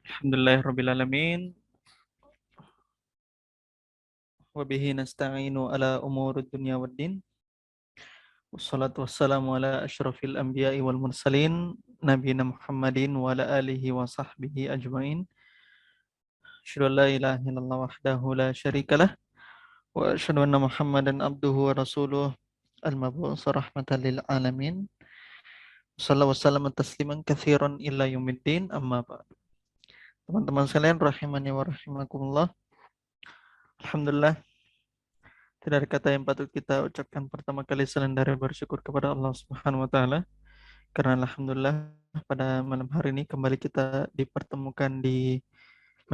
Alhamdulillahirabbil alamin wa bihi nasta'inu ala umurid dunya waddin. Wassalatu wassalamu ala asyrafil anbiya'i wal mursalin nabiyina Muhammadin wa ala alihi wa sahbihi ajmain. Asyhadu an la ilaha illallah wahdahu la syarikalah wa asyhadu anna Muhammadan abduhu wa rasuluh al-mab'uts rahmatan lil alamin. Sallallahu wasallam tasliman katsiran ila yaumiddin amma ba'd. Teman-teman sekalian rahimani wa rahimakumullah. Alhamdulillah, tidak ada kata yang patut kita ucapkan pertama kali selain dari bersyukur kepada Allah Subhanahu wa taala. Karena alhamdulillah pada malam hari ini kembali kita dipertemukan di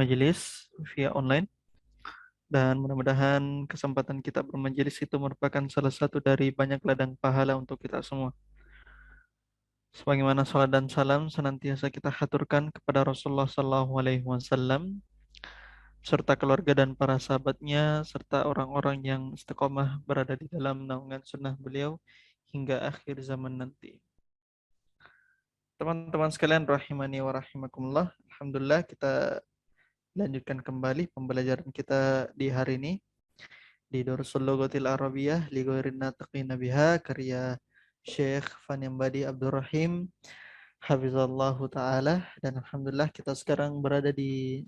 majelis via online, dan mudah-mudahan kesempatan kita bermajelis itu merupakan salah satu dari banyak ladang pahala untuk kita semua. Sebagaimana salat dan salam senantiasa kita haturkan kepada Rasulullah sallallahu alaihi wasallam serta keluarga dan para sahabatnya, serta orang-orang yang istiqomah berada di dalam naungan sunnah beliau hingga akhir zaman nanti. Teman-teman sekalian rahimani wa rahimakumullah, alhamdulillah kita lanjutkan kembali pembelajaran kita di hari ini di Darussul Lughatil Arabiyah li ghairin natiqina biha, karya Syekh Faniambadi Abdurrahim hafizallahu taala. Dan alhamdulillah kita sekarang berada di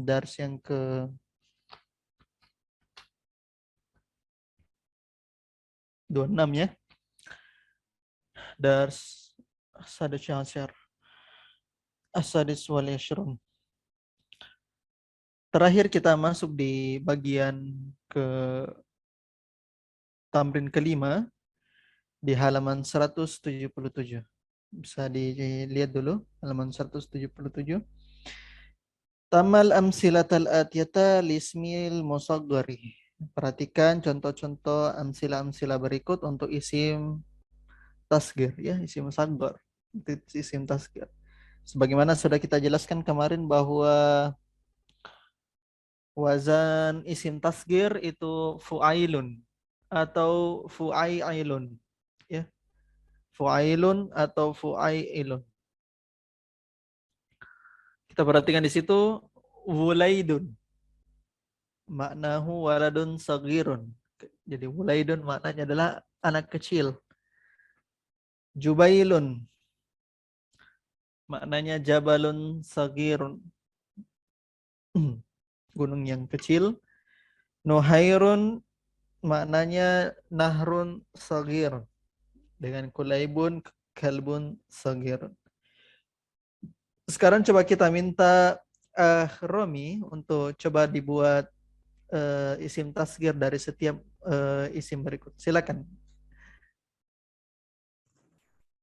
dars yang ke 26 ya. Dars Sadis Syahsyar As-Sadis wal Yashrun. Terakhir kita masuk di bagian ke tamrin kelima di halaman 177. Bisa dilihat dulu halaman 177. Tamal amsilatal atiyata lismil musaggari. Perhatikan contoh-contoh amsila-amsila berikut untuk isim tasgir ya, isim musaggar. Itu isim tasgir. Sebagaimana sudah kita jelaskan kemarin bahwa wazan isim tasgir itu fu'ailun atau fu'ailun ya. Fu'ailun atau fu'ailun. Kita perhatikan di situ wulaidun. Maknahu waladun sagirun. Jadi wulaidun maknanya adalah anak kecil. Jubailun maknanya jabalun sagirun. Gunung yang kecil. Nuhairun maknanya nahrun sagir. Dengan kulaibun kalbun sagir. Sekarang coba kita minta Romi untuk coba dibuat isim tasgir dari setiap isim berikut. Silakan.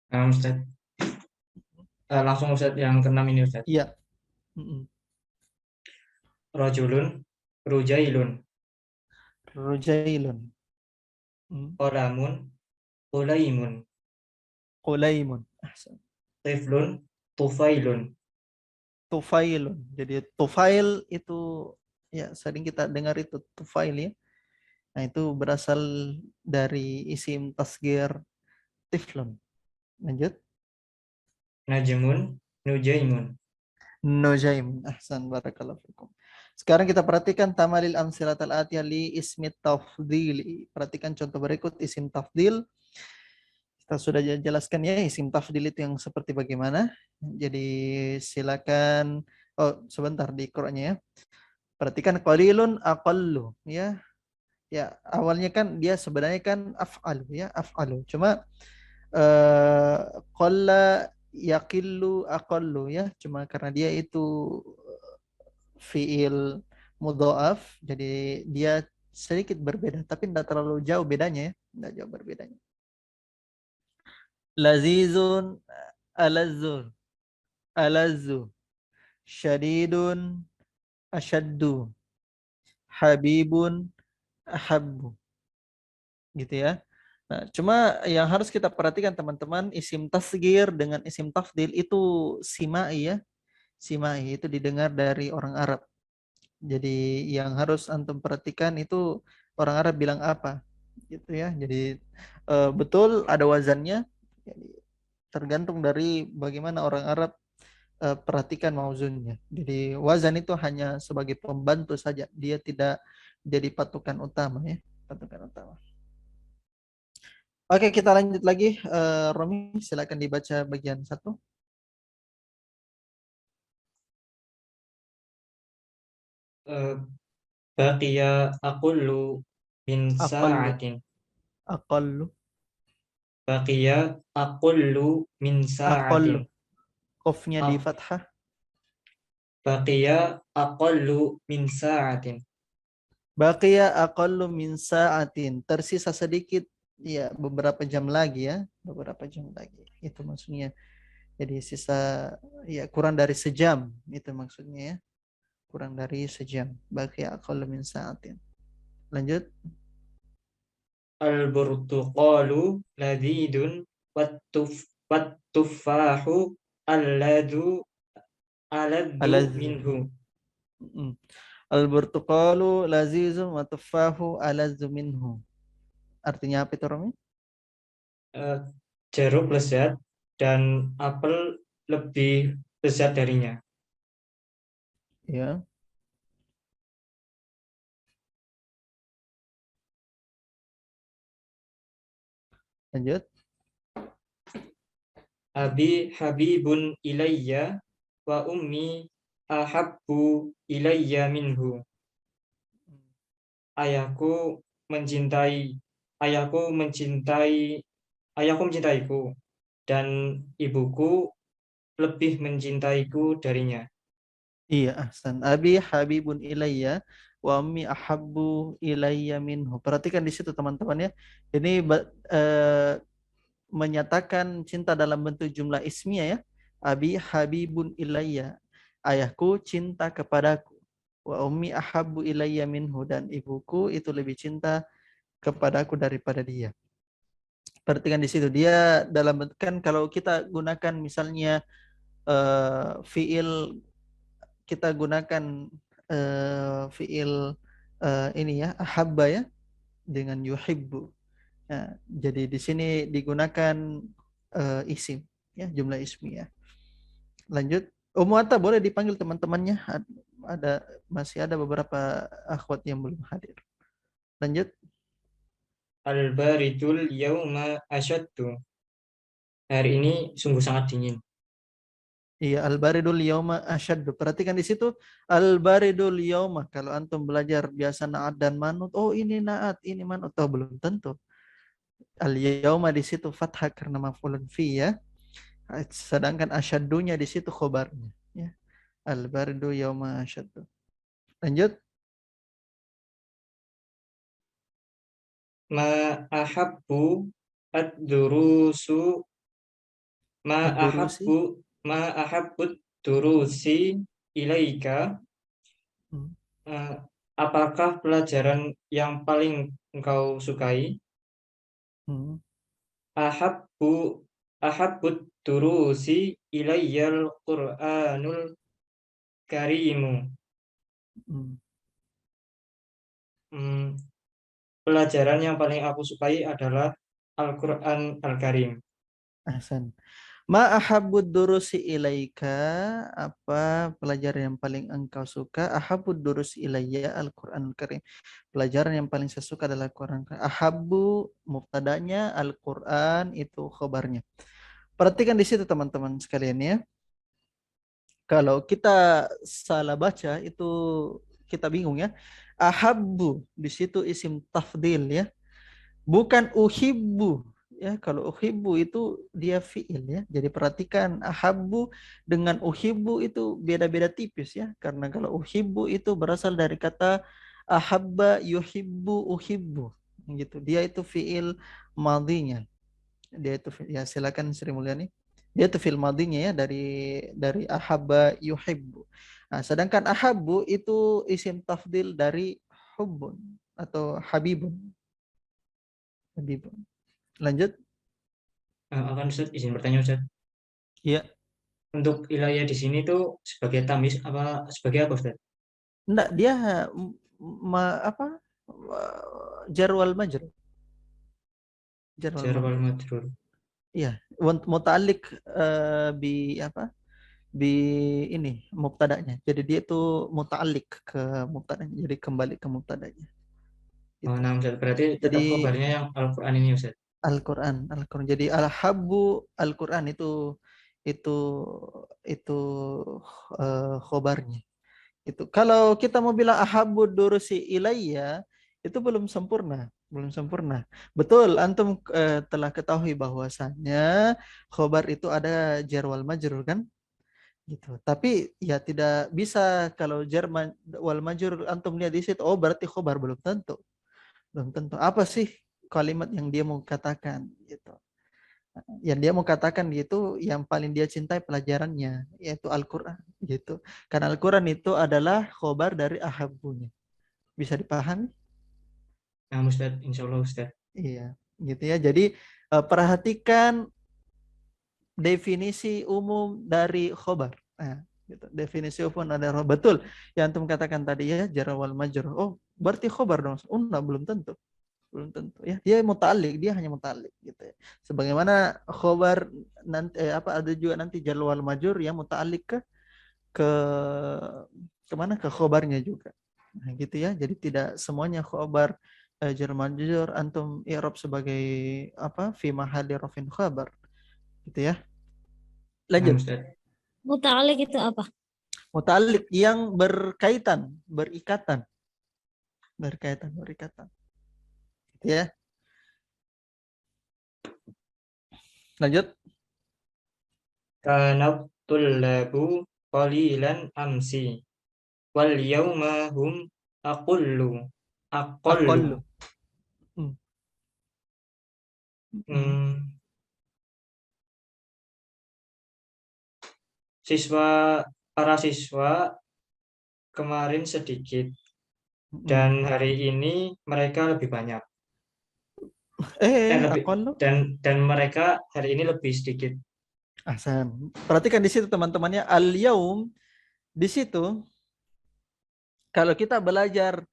Ustaz. Langsung Ustaz yang ke-6 ini Ustaz. Iya. Rajulun, rujailun, Rujailun. qalamun, qulaimun, Qulaimun. tiflun, tufailun. Tufailun. Jadi tufail itu ya sering kita dengar itu tufail ya. Nah itu berasal dari isim tasgir tiflun. Lanjut. Najmun, nujaimun. Nujaim. Ahsan, barakallahu fikum. Sekarang kita perhatikan tamalil amsilatal atiyah li ismi tafdili. Perhatikan contoh berikut isim tafdil. Kita sudah jelaskan ya isim tafdil itu yang seperti bagaimana. Jadi silakan, sebentar di Qur'annya ya. Perhatikan qalilun aqallu ya. Ya, awalnya kan dia sebenarnya kan af'alu ya, af'alu. Cuma qalla yaqillu aqallu ya, cuma karena dia itu fiil mudha'af, jadi dia sedikit berbeda tapi tidak terlalu jauh bedanya ya, tidak jauh berbedanya. Lazizun alazzu, alazzu, syadidun asyaddu, habibun ahabbu, gitu ya. Nah, cuma yang harus kita perhatikan teman-teman, isim tasgir dengan isim tafdil itu simai ya. Simai itu didengar dari orang Arab. Jadi yang harus antum perhatikan itu orang Arab bilang apa, gitu ya. Jadi betul ada wazannya. Jadi tergantung dari bagaimana orang Arab perhatikan mauzunnya. Jadi wazan itu hanya sebagai pembantu saja, dia tidak jadi patokan utama ya, patokan utama. Oke, kita lanjut lagi. Romi, silakan dibaca bagian satu. Baqiya aqallu min Aqallu, sa'atin. aqallu, Baqiya aqallu min aqallu. sa'atin. Qafnya di Aq- fathah. Baqiya aqallu min sa'atin. Baqiya aqallu min sa'atin. Tersisa sedikit, ya beberapa jam lagi ya, beberapa jam lagi. Itu maksudnya. Jadi sisa ya kurang dari sejam itu maksudnya ya. Kurang dari sejam. Baqiya aqallu min sa'atin. Lanjut. Al-burtuqalu ladidun wat-tuffahu alladu aladdu Alaz. minhu. Al-burtuqalu lazizun wa tuffahu alazzu minhu. Artinya apa itu, Romi? Eh, Jeruk lezat dan apel lebih lezat darinya. Ya, lanjut. Abi habibun ilayya wa ummi ahabbu ilayya minhu. Ayahku mencintai ayahku mencintai ayahku mencintaiku dan ibuku lebih mencintaiku darinya. Iya, ahsan. Abi habibun ilayya wa ummi ahabbu ilayya minhu. Perhatikan di situ teman-teman ya. Ini menyatakan cinta dalam bentuk jumlah ismiyah ya. Abi habibun ilayya. Ayahku cinta kepadaku. Wa ummi ahabbu ilayya minhu, dan ibuku itu lebih cinta kepadaku daripada dia. Perhatikan di situ dia dalam bentuk, kan kalau kita gunakan misalnya fiil, kita gunakan fiil ini ya, ahabba ya, dengan yuhibbu. Nah, jadi di sini digunakan isim ya, jumlah ismi ya. Lanjut. Ummu Atta boleh dipanggil teman-temannya. Ada, masih ada beberapa akhwat yang belum hadir. Lanjut. Al-baridul yauma asyaddu. Hari ini sungguh sangat dingin. Iya, al-baridul yauma asyaddu. Perhatikan di situ al-baridul yauma. Kalau antum belajar biasa naat dan manut, oh ini naat, ini manut. Oh, belum tentu. Al-yauma di situ fathah karena maf'ulun fi ya. Sedangkan asyaddunya di situ khobarnya ya. Al-baridu yauma asyaddu. Lanjut. Ma ahabbu ad-durusu ma Ad-durusi. ahabbu ma ahabbud durusi ilaika. Hmm. Eh, apakah pelajaran yang paling engkau sukai? Hmm. Ahabbu ahabbud durusi ilayyal Qur'anul karimu. Hmm. Hmm, pelajaran yang paling aku sukai adalah Al-Qur'an Al-Karim. Ahsan. Ma ahabbud durusi ilaika, apa pelajaran yang paling engkau suka? Ahabbud durusi ilayya Al-Qur'anul Karim. Pelajaran yang paling saya suka adalah Al-Qur'an. Ahabbu mubtadanya, Al-Qur'an itu khabarnya. Perhatikan di situ teman-teman sekalian ya. Kalau kita salah baca itu kita bingung ya. Ahabbu di situ isim tafdil ya. Bukan uhibbu ya. Kalau uhibbu itu dia fiil ya. Jadi perhatikan ahabbu dengan uhibbu itu beda-beda tipis ya. Karena kalau uhibbu itu berasal dari kata ahabba yuhibbu uhibbu gitu. Dia itu fiil madhinya. Dia itu ya, silakan Sri Mulyani. Dia itu fiil madhinya ya, dari ahabba yuhibbu. Nah, sedangkan ahabbu itu isim tafdil dari hubbun atau habibun. Habibun. Lanjut. Akan Ustaz izin bertanya Ustaz. Ya, Untuk ilayah di sini tuh sebagai tamis apa sebagai apa Ustaz? enggak, dia apa? Jarwal majrur. Jarwal Jar wal majrur. majrur. Iya, muta'alliq bi apa? bi ini mubtada'nya. Jadi dia itu muta'alliq ke mubtada'nya. Jadi kembali ke mubtada'nya. Oh, Gitu. nah, Ustaz. Berarti Jadi tetap khobarnya yang Al-Quran ini, Ustaz. Al-Qur'an, Al-Qur'an. Jadi al-habbu Al-Qur'an itu itu khobarnya. Itu. Kalau kita mau bilang ahabbu durusi ilayya itu belum sempurna, belum sempurna. Betul, antum telah ketahui bahwasannya khobar itu ada jar wal majrur kan? Gitu. Tapi ya tidak bisa kalau jar wal majrur antum lihat di situ, oh berarti khobar belum tentu. Belum tentu. Apa sih kalimat yang dia mau katakan gitu. Yang dia mau katakan gitu yang paling dia cintai pelajarannya yaitu Al-Qur'an gitu. Karena Al-Qur'an itu adalah khobar dari ahabbunya. Bisa dipahami? Nah, Ustaz, insya Allah, Ustaz. Iya, gitu ya. Jadi perhatikan definisi umum dari khobar. Nah, gitu. Definisi umum dari khobar. Betul yang antum katakan tadi ya, jar wal majrur. Oh, berarti khobar dong. Oh, enggak, belum tentu. Belum tentu ya. Dia muta'alliq, dia hanya muta'alliq gitu ya. Sebagaimana khobar nanti apa ada juga nanti jar wal majrur yang muta'alliq ke kemana ke khobarnya juga. Nah, gitu ya. Jadi tidak semuanya khobar jar majrur antum i'rab sebagai apa fi mahalli rafin khabar gitu ya. Nah, Lanjut. Ustaz. Muta'alik itu apa? Muta'alliq yang berkaitan, berikatan, berikatan. Gitu ya. Lanjut. Kanat tullabu qalilan amsi. Wal yawma hum aqallu. Aqallu. Aqallu. Hmm. Hmm. Hmm, siswa para siswa kemarin sedikit Hmm. dan hari ini mereka lebih banyak. Lebih Aqallu. dan mereka hari ini lebih sedikit. Ahsan. Perhatikan di situ teman-temannya al-yaum di situ kalau kita belajar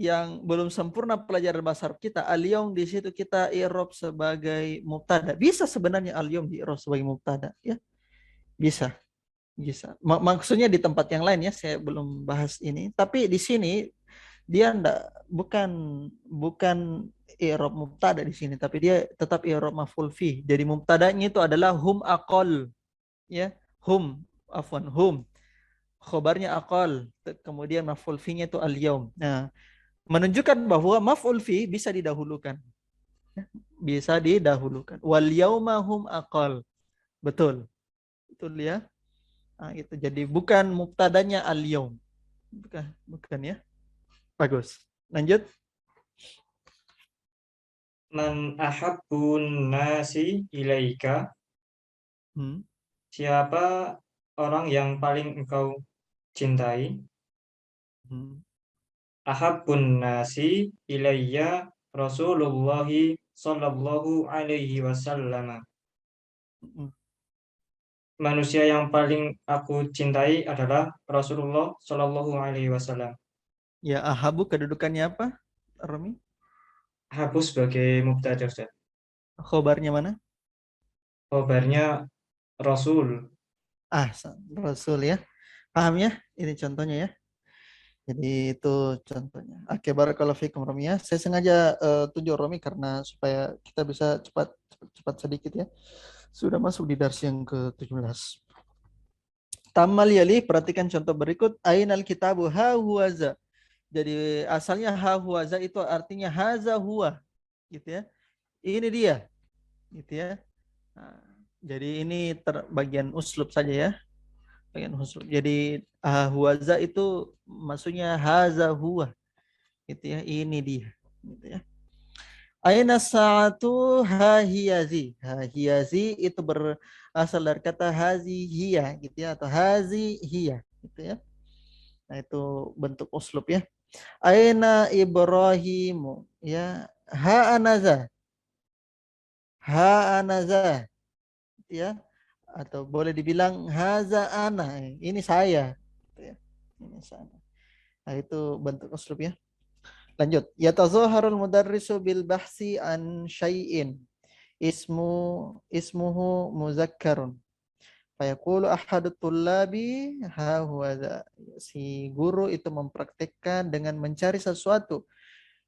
yang belum sempurna pelajaran bahasa Arab kita, al-yaum di situ kita i'rab sebagai mubtada. Bisa sebenarnya al-yaum di i'rab sebagai mubtada, ya. Bisa, bisa. Maksudnya di tempat yang lain ya, saya belum bahas ini, tapi di sini dia bukan bukan i'rab mubtada di sini, tapi dia tetap i'rab maf'ul fi. Jadi mubtadanya itu adalah hum aqal, ya. Hum, afwan, hum. Khobarnya aqal, kemudian maf'ul fi-nya itu al-yaum. Nah, menunjukkan bahwa maf'ul fi bisa didahulukan. Bisa didahulukan. Wal yaumahum aqal. Betul. Betul ya. Nah, itu. Jadi bukan mubtadanya al yaum. Bukan ya. Bagus. Lanjut. Man ahabbun nasi ilaika. Hmm. Siapa orang yang paling engkau cintai? Hmm. Ahabbun nasi ilayya Rasulullahi sallallahu alaihi wasallam. Hmm. Manusia yang paling aku cintai adalah Rasulullah sallallahu alaihi wasallam. Ya, ahabu kedudukannya apa? Romi? Ahabbu sebagai mubtada, Ustaz. Khobarnya mana? Kabarnya Rasul. Ah, Rasul ya. Paham ya? Ini contohnya ya. Jadi itu contohnya. Oke, barakallahu fikum Romi ya. Saya sengaja tunjuk Romi karena supaya kita bisa cepat sedikit ya. Sudah masuk di dars yang ke-17. Tamal yali, perhatikan contoh berikut. Ainal kitabu ha huwaza. Jadi asalnya ha huwaza itu artinya haza huwa. Gitu ya. Ini dia. Gitu ya. Nah, jadi ini bagian uslub saja ya. Bagian uslub. Jadi huwaza itu maksudnya haza huwa. Gitu ya. Ini dia. Gitu ya. Aina sa'atu hahiyazi. Hahiyazi itu berasal dari kata hazi hiya gitu ya atau hazi hiya gitu ya. Nah, itu bentuk uslub ya. Aina Ibrahimu ya. Ha anaza. Ha anaza gitu ya. Atau boleh dibilang haza ana. Ini saya gitu ya. Ini saya. Nah, itu bentuk uslub ya. Lanjut. Yatazaharul mudarrisu bil bahsi an syai'in. Ismuhu muzakkarun. Fayaqulu ahadut tullabi ha huwa dha. Si guru itu mempraktikkan dengan mencari sesuatu.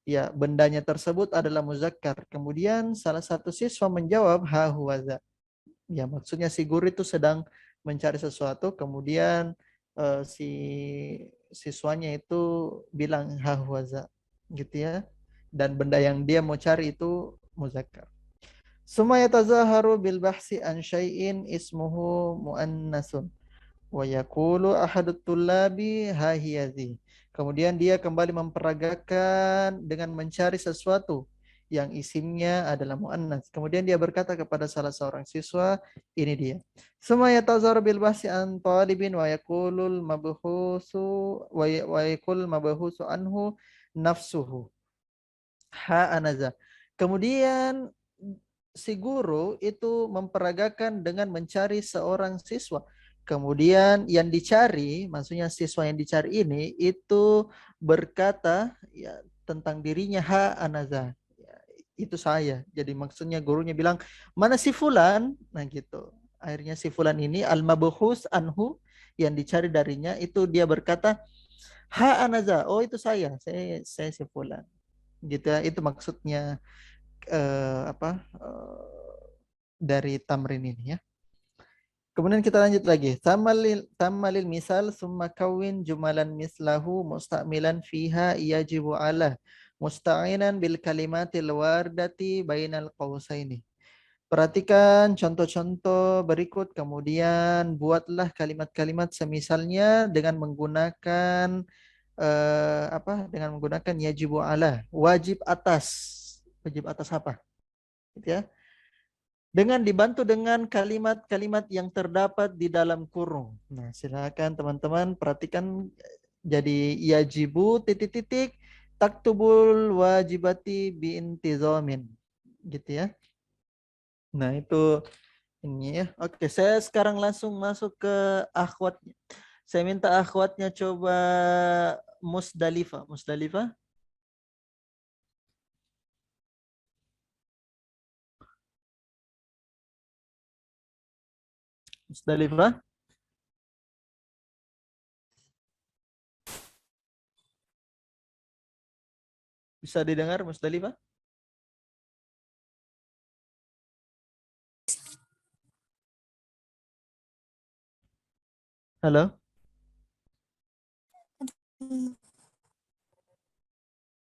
Ya, bendanya tersebut adalah muzakkar. Kemudian salah satu siswa menjawab ha huwa dha. Ya, maksudnya si guru itu sedang mencari sesuatu, kemudian si siswanya itu bilang ha huwa dha, gitu ya. Dan benda yang dia mau cari itu muzakkar. Summa yatazaharu bil bahsi an syai'in ismuhu muannasun wa yaqulu ahadut tullabi ha hiyazi. Kemudian dia kembali memperagakan dengan mencari sesuatu yang isimnya adalah muannas. Kemudian dia berkata kepada salah seorang siswa, ini dia. Summa yatazaharu bil bahsi an talibin wa yaqulul mabhusu wa yaqul mabhusu anhu nafsuhu ha anaza. Kemudian si guru itu memperagakan dengan mencari seorang siswa. Kemudian yang dicari, maksudnya siswa yang dicari ini itu berkata ya tentang dirinya ha anaza. Ya, itu saya. Jadi maksudnya gurunya bilang, "Mana si fulan?" Nah gitu. Akhirnya si fulan ini al-mabhus anhu yang dicari darinya itu dia berkata, "Ha anaza." Oh, itu saya. Saya si fulan. Gitu ya. Itu maksudnya dari tamrin ini ya. Kemudian kita lanjut lagi. Tamalil misal summa kawin jumalan mislahu musta'milan fiha yajibu ala musta'inan bil kalimatil wardati bainal qausaini. Perhatikan contoh-contoh berikut, kemudian buatlah kalimat-kalimat semisalnya dengan menggunakan dengan menggunakan yajibu ala, wajib atas. Wajib atas apa? Gitu ya. Dengan dibantu dengan kalimat-kalimat yang terdapat di dalam kurung. Nah, silakan teman-teman perhatikan, jadi yajibu titik-titik taktubul wajibati biintizamin. Gitu ya. Nah, itu ini ya. Oke, saya sekarang langsung masuk ke akhwatnya. Saya minta akhwatnya coba Musdalifah. Musdalifah. Musdalifah. Bisa didengar Musdalifah? Halo?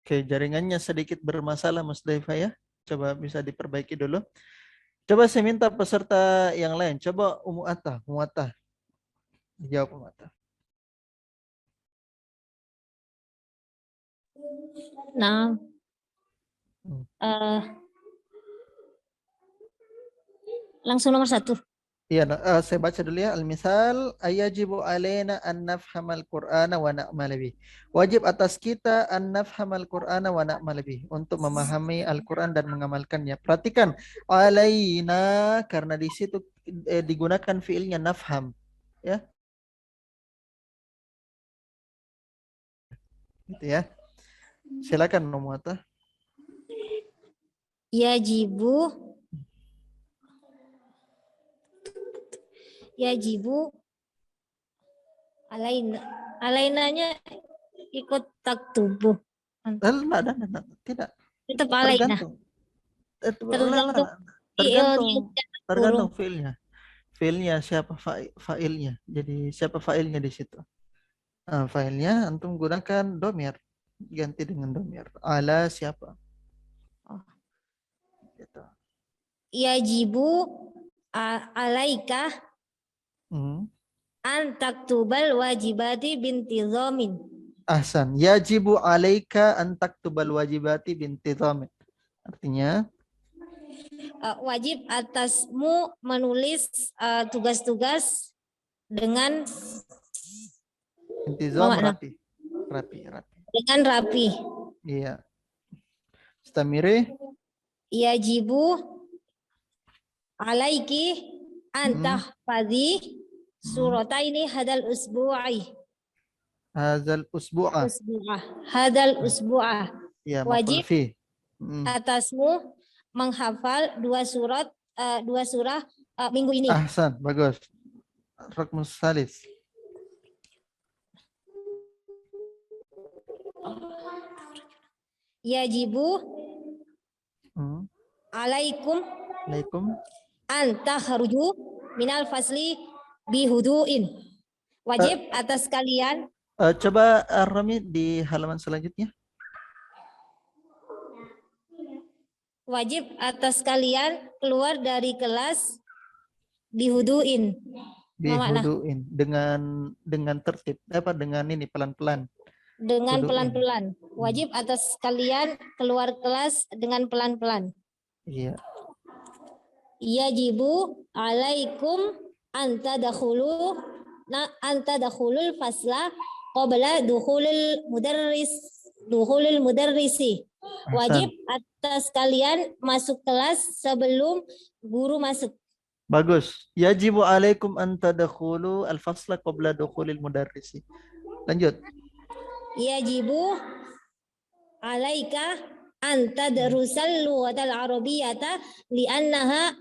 Oke, jaringannya sedikit bermasalah Musdalifah ya. Coba bisa diperbaiki dulu. Coba saya minta peserta yang lain. Coba Umu Atta. Umu Atta. Jawab Umu Atta. Nah, Hmm. langsung nomor 1. Iya, saya baca dulu ya. Al-misal ayajibu alaina an nafhamal Qur'ana wa na'mal bih. Wajib atas kita an nafhamal Qur'ana wa na'mal bih, untuk memahami Al-Qur'an dan mengamalkannya. Perhatikan alaina karena di situ digunakan fiilnya nafham, ya. Gitu ya. Silakan Nomata. Yajibu alainanya ikut taktubuh. Tidak. Tetap alaina. Tergantung. Tergantung fiilnya. Fiilnya siapa failnya. Jadi siapa failnya di situ. Failnya antum gunakan domir, ganti dengan domir. Ala siapa? Gitu. Yajibu alaika an taktubal wajibati bintizamin. Ahsan. Yajibu alaika an taktubal wajibati bintizamin. Artinya wajib atasmu menulis tugas-tugas dengan intizam rapi. Dengan rapi. Iya. Istamiri. Yajibu alaiki antahfadhi surataini hadal usbu'i. Hadal usbu'a. Hadal usbu'a. Ya, wajib atasmu menghafal dua surah minggu ini. Ahsan, bagus. Rakmus salis. Yajibu alaikum Alaikum. an takhruju minal fasli bihuduin. Wajib atas kalian. Coba Rami di halaman selanjutnya. Wajib atas kalian keluar dari kelas bihuduin. Bihuduin dengan tertib. Dengan ini pelan-pelan. Dengan Huduin. pelan-pelan. Wajib atas kalian keluar kelas dengan pelan-pelan. Iya. Yajibu alaikum anta dakhulul fasla qabla dukhulil mudarrisi. Wajib atas kalian masuk kelas sebelum guru masuk. Bagus. Yajibu alaikum an tadkhulu al-fasla qabla dukhulil mudarrisi. Lanjut. Yajibu alaika an tadrusal lughatal arabiyyata li'annaha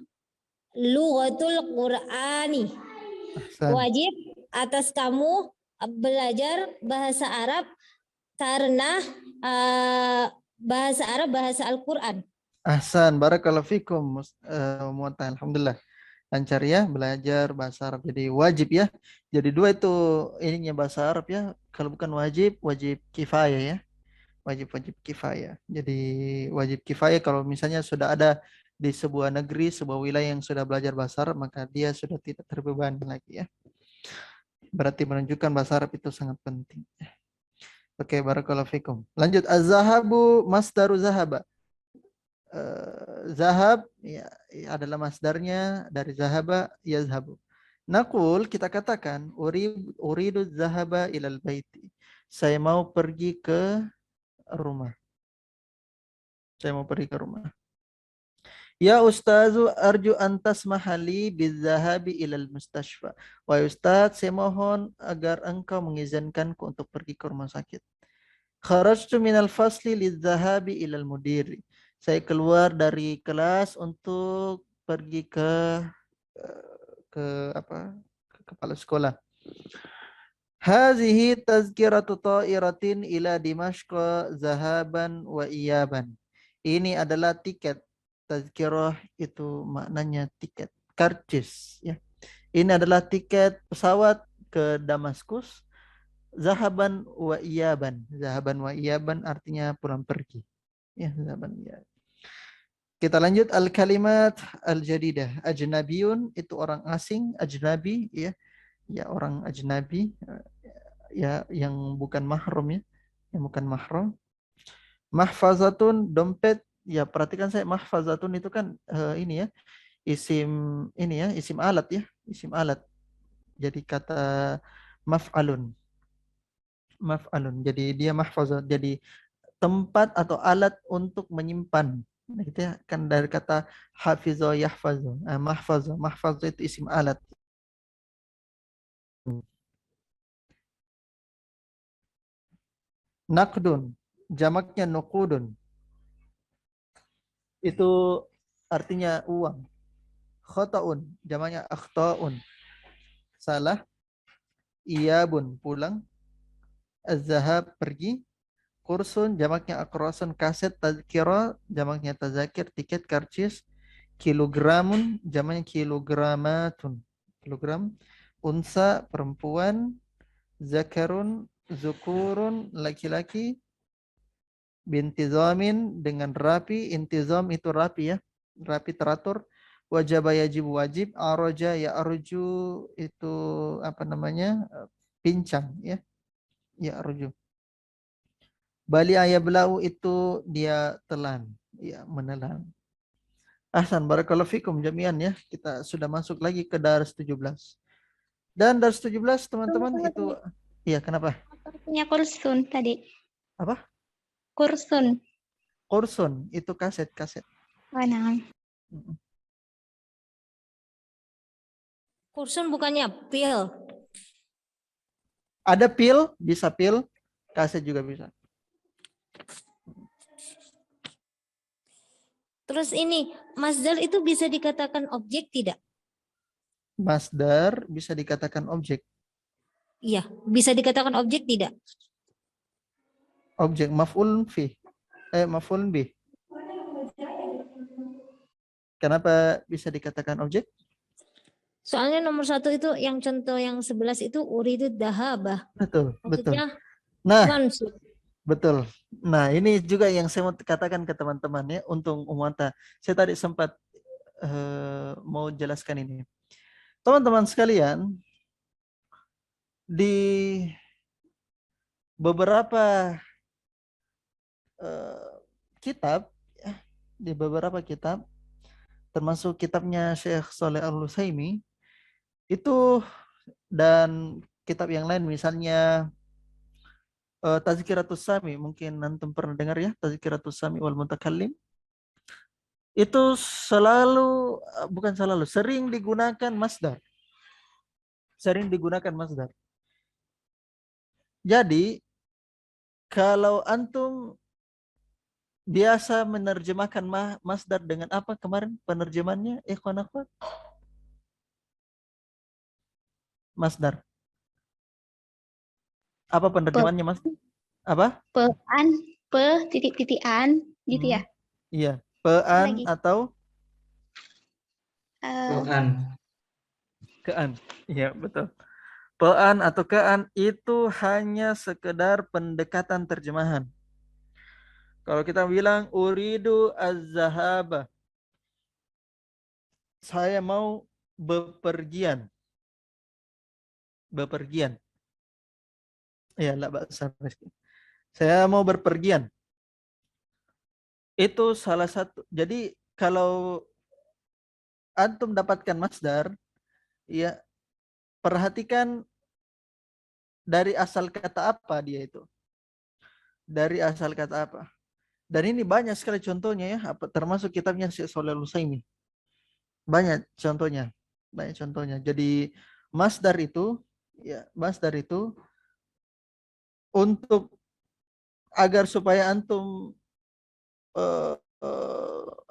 lughatul qur'ani. Wajib atas kamu belajar bahasa Arab karena bahasa Arab bahasa Al-Qur'an. Ahsan, barakallahu fikum. Alhamdulillah. Lancar ya, belajar bahasa Arab. Jadi wajib ya. Jadi dua itu ininya bahasa Arab ya. Kalau bukan wajib, wajib kifayah ya. Wajib kifayah. Jadi wajib kifayah kalau misalnya sudah ada di sebuah negeri, sebuah wilayah yang sudah belajar bahasa Arab, maka dia sudah tidak terbebani lagi ya. Berarti menunjukkan bahasa Arab itu sangat penting. Oke, barakallahu fikum. Lanjut, az-zahabu masdaru zahaba. Zahab ya, adalah masdarnya dari zahaba yazhabu. Naqul, kita katakan uridu zahaba ilal baiti. Saya mau pergi ke rumah. Saya mau pergi ke rumah. Ya Ustazu arju antas mahali bizahabi ilal mustashfa. Wahai Ustaz, saya mohon agar engkau mengizinkanku untuk pergi ke rumah sakit. Kharajtu minal fasli lizahabi ilal mudiri. Saya keluar dari kelas untuk pergi ke kepala sekolah. Hazihi tazkiratu ta'iratin ila Dimashq zahaban wa iyaban. Ini adalah tiket. Tazkirah itu maknanya tiket, karcis ya. Ini adalah tiket pesawat ke Damaskus. Zahaban wa iyaban. Zahaban wa iyaban artinya pulang pergi. Ya, zahaban ya. Kita lanjut al-kalimat al-jadidah. Ajnabiyun itu orang asing, ajnabi ya. Ya, orang ajnabi ya, yang bukan mahram ya. Yang bukan mahram. Mahfazatun dompet. Ya, perhatikan saya, mahfazatun itu kan ini ya, isim alat ya, isim alat. Jadi kata maf'alun. Jadi dia mahfazat, jadi tempat atau alat untuk menyimpan. Nah, gitu ya, kan dari kata hafiza yahfazu. Mahfazah itu isim alat. Naqdun, jamaknya nuqudun. Itu artinya uang. Khata'un, jamaknya akhta'un. Salah. Iyabun, pulang. Az-zahab, pergi. Kursun, jamaknya akrasun, kaset. Tazkira, jamaknya tazakir, tiket, karcis. Kilogramun, jamaknya kilogramatun. Kilogram. Unsa, perempuan. Zakarun, zukurun, laki-laki. Bintizamin, dengan rapi. Intizam itu rapi ya, rapi teratur. Wajib yajib wajib. Araja ya arju itu apa namanya, pincang ya, ya arju. Bali ayablau itu dia telan ya, menelan. Ahsan, barakallahu fikum jami'an ya. Kita sudah masuk lagi ke dars 17. Dan dars 17 teman-teman itu iya, kenapa? Punya kursun tadi. Apa? Kursun. Kursun itu kaset. Mana? Kursun bukannya pil. Ada pil, bisa pil, kaset juga bisa. Terus ini, masdar itu bisa dikatakan objek tidak? masdar bisa dikatakan objek. Iya, bisa dikatakan objek tidak? Objek maf'ul fi. Maf'ul bih. Kenapa bisa dikatakan objek? Soalnya nomor 1 itu yang contoh yang 11 itu uridu dahabah. Betul, betul. Maksudnya Nah, mansub. betul. Nah, ini juga yang saya mau katakan ke teman-teman ya untuk umata. Saya tadi sempat mau jelaskan ini. Teman-teman sekalian, di beberapa kitab, di beberapa kitab, termasuk kitabnya Syekh Shalih Al-Utsaimin, itu dan kitab yang lain misalnya Tazkiratus Sami, mungkin antum pernah dengar ya, Tazkiratus Sami wal Mutakallim. Itu selalu, bukan selalu, sering digunakan masdar. Sering digunakan masdar. Jadi, kalau antum biasa menerjemahkan masdar dengan apa kemarin penerjemahannya? Ikhwan akhwat? Masdar. Apa penerjemahannya mas? Apa? Pean, titik-titikan, gitu ya. Iya. Pean Lagi. atau Quran. kean. Iya, betul. Pean atau kean itu hanya sekedar pendekatan terjemahan. Kalau kita bilang uridu az-zahaba, saya mau bepergian. Bepergian. Ya, la ba'sa. Saya mau berpergian. Itu salah satu. Jadi kalau antum dapatkan masdar, ya perhatikan dari asal kata apa dia itu. Dari asal kata apa. Dan ini banyak sekali contohnya ya, termasuk kitabnya Syekh Shalih Al-Utsaimin. Banyak contohnya. Banyak contohnya. Jadi masdar itu untuk agar supaya antum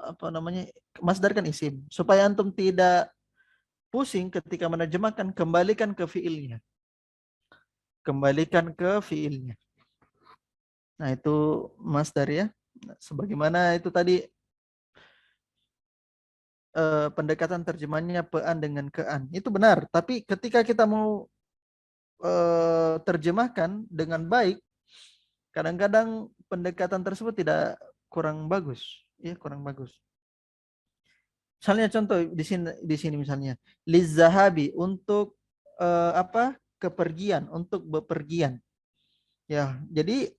apa namanya, masdar kan isim, supaya antum tidak pusing ketika menerjemahkan, kembalikan ke fiilnya. Kembalikan ke fiilnya. Nah, itu masdar ya. Sebagaimana itu tadi pendekatan terjemahnya pean dengan kean. Itu benar, tapi ketika kita mau terjemahkan dengan baik, kadang-kadang pendekatan tersebut kurang bagus, ya kurang bagus. Misalnya contoh di sini misalnya lizahabi untuk kepergian, untuk bepergian. Ya, jadi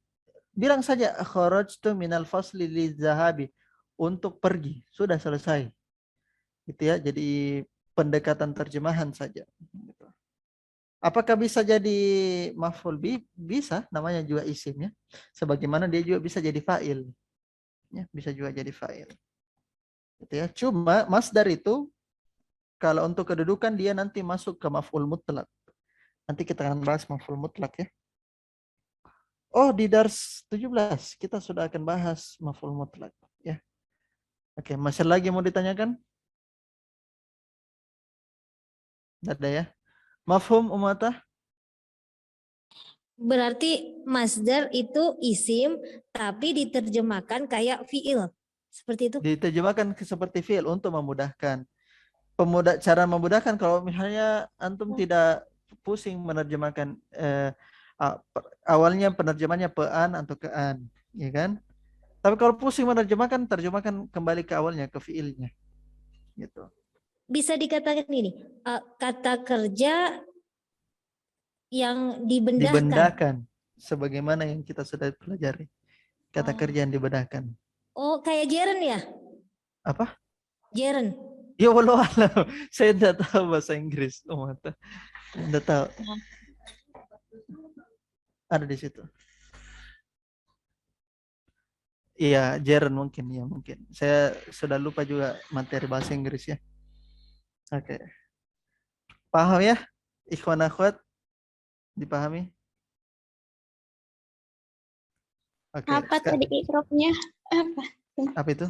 bilang saja kharajtu minal fasli lizahabi, untuk pergi, sudah selesai. Gitu ya. Jadi pendekatan terjemahan saja. Gitu. Apakah bisa jadi maf'ul bih? Bisa, namanya juga isim ya. Sebagaimana dia juga bisa jadi fa'il. Ya, bisa juga jadi fa'il. Gitu ya. Cuma masdar itu kalau untuk kedudukan dia nanti masuk ke maf'ul mutlak. Nanti kita akan bahas maf'ul mutlak ya. Oh, di dars 17 kita sudah akan bahas maf'ul mutlak ya. Oke, masih lagi mau ditanyakan? Tidak ada ya. Mafhum umatah? Berarti masdar itu isim tapi diterjemahkan kayak fiil. Seperti itu. Diterjemahkan seperti fi'il untuk memudahkan. Cara memudahkan kalau misalnya antum tidak pusing menerjemahkan awalnya penerjemahnya pean atau kean, ya kan? Tapi kalau pusing menerjemahkan, terjemahkan kembali ke awalnya, ke fiilnya. Gitu. Bisa dikatakan ini, kata kerja yang dibendahkan. Dibendahkan sebagaimana yang kita sudah pelajari. Kata kerja yang dibendahkan. Oh, kayak jeren ya? Apa? Jeren. Ya walau alam, saya tidak tahu bahasa Inggris. Oh, mata. Tidak tahu. Ada di situ. Iya, jeren mungkin ya mungkin. Saya sudah lupa juga materi bahasa Inggris ya. Oke. Paham ya? Ikhwan akhwat dipahami? Oke. Apa tadi ikrofnya? Apa? Apa itu?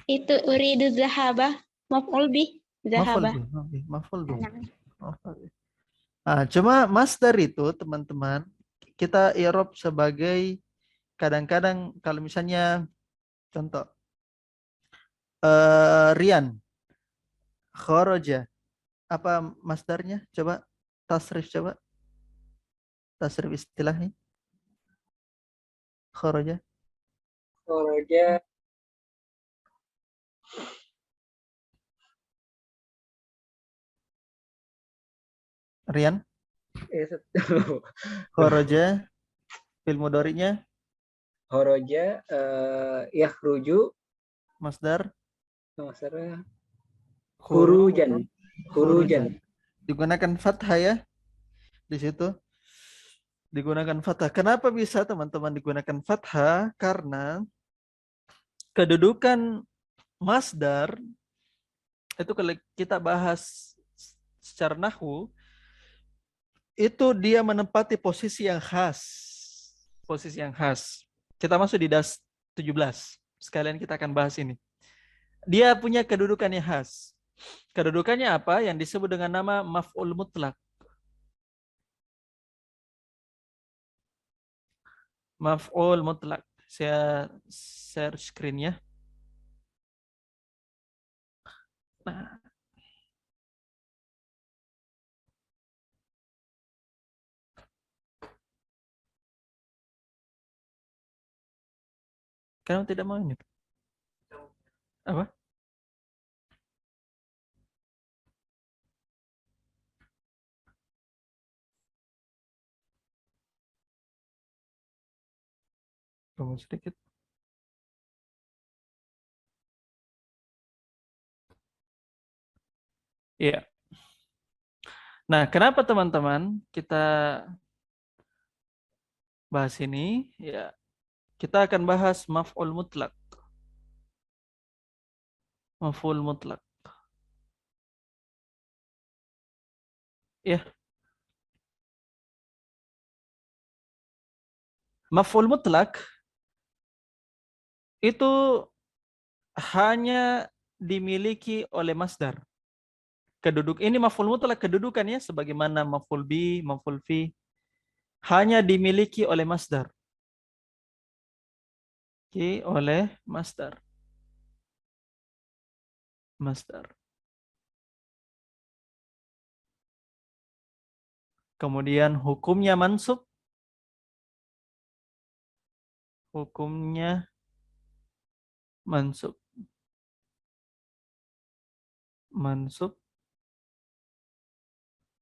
Itu uridu zahaba, maf'ul bih. Maf'ul Zahaba. bih, maf'ul bih. Maf'ul bih. Nah, cuma masdar itu teman-teman kita i'rab sebagai kadang-kadang kalau misalnya contoh Rian kharaja apa masdarnya? Coba tasrif coba tasrif istilahnya kharaja. Kharaja Rian eh, kharaja fil mudhari'nya kharaja yakhruju masdar maksudnya khuru khurujan. khurujan. Digunakan fathah ya di situ. Digunakan fathah. Kenapa bisa teman-teman digunakan fathah? Karena kedudukan masdar itu kalau kita bahas secara nahwu itu dia menempati posisi yang khas. Posisi yang khas. Kita masuk di das 17. Sekalian kita akan bahas ini. Dia punya kedudukan yang khas. Kedudukannya apa? Yang disebut dengan nama maf'ul mutlak. Maf'ul mutlak. Saya share screen-nya. Nah, kamu tidak mau ini. Apa? Tunggu sedikit. Iya. Nah, kenapa teman-teman kita bahas ini? Ya, kita akan bahas maf'ul mutlak. Maf'ul mutlak. Ya, maf'ul mutlak itu hanya dimiliki oleh masdar. Keduduk ini maf'ul mutlak kedudukannya sebagaimana maf'ul bi, maf'ul fi hanya dimiliki oleh masdar. Oke, oleh masdar. Masdar. Kemudian hukumnya mansub. Hukumnya mansub. Mansub.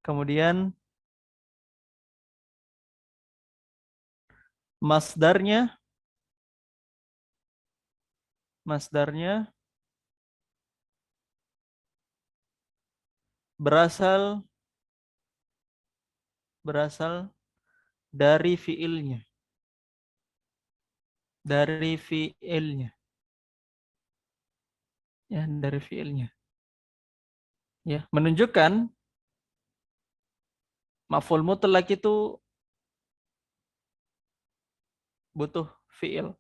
Kemudian masdarnya berasal dari fiilnya. Dari fiilnya. Ya, dari fiilnya. Ya, menunjukkan maf'ul mutlak itu butuh fiil.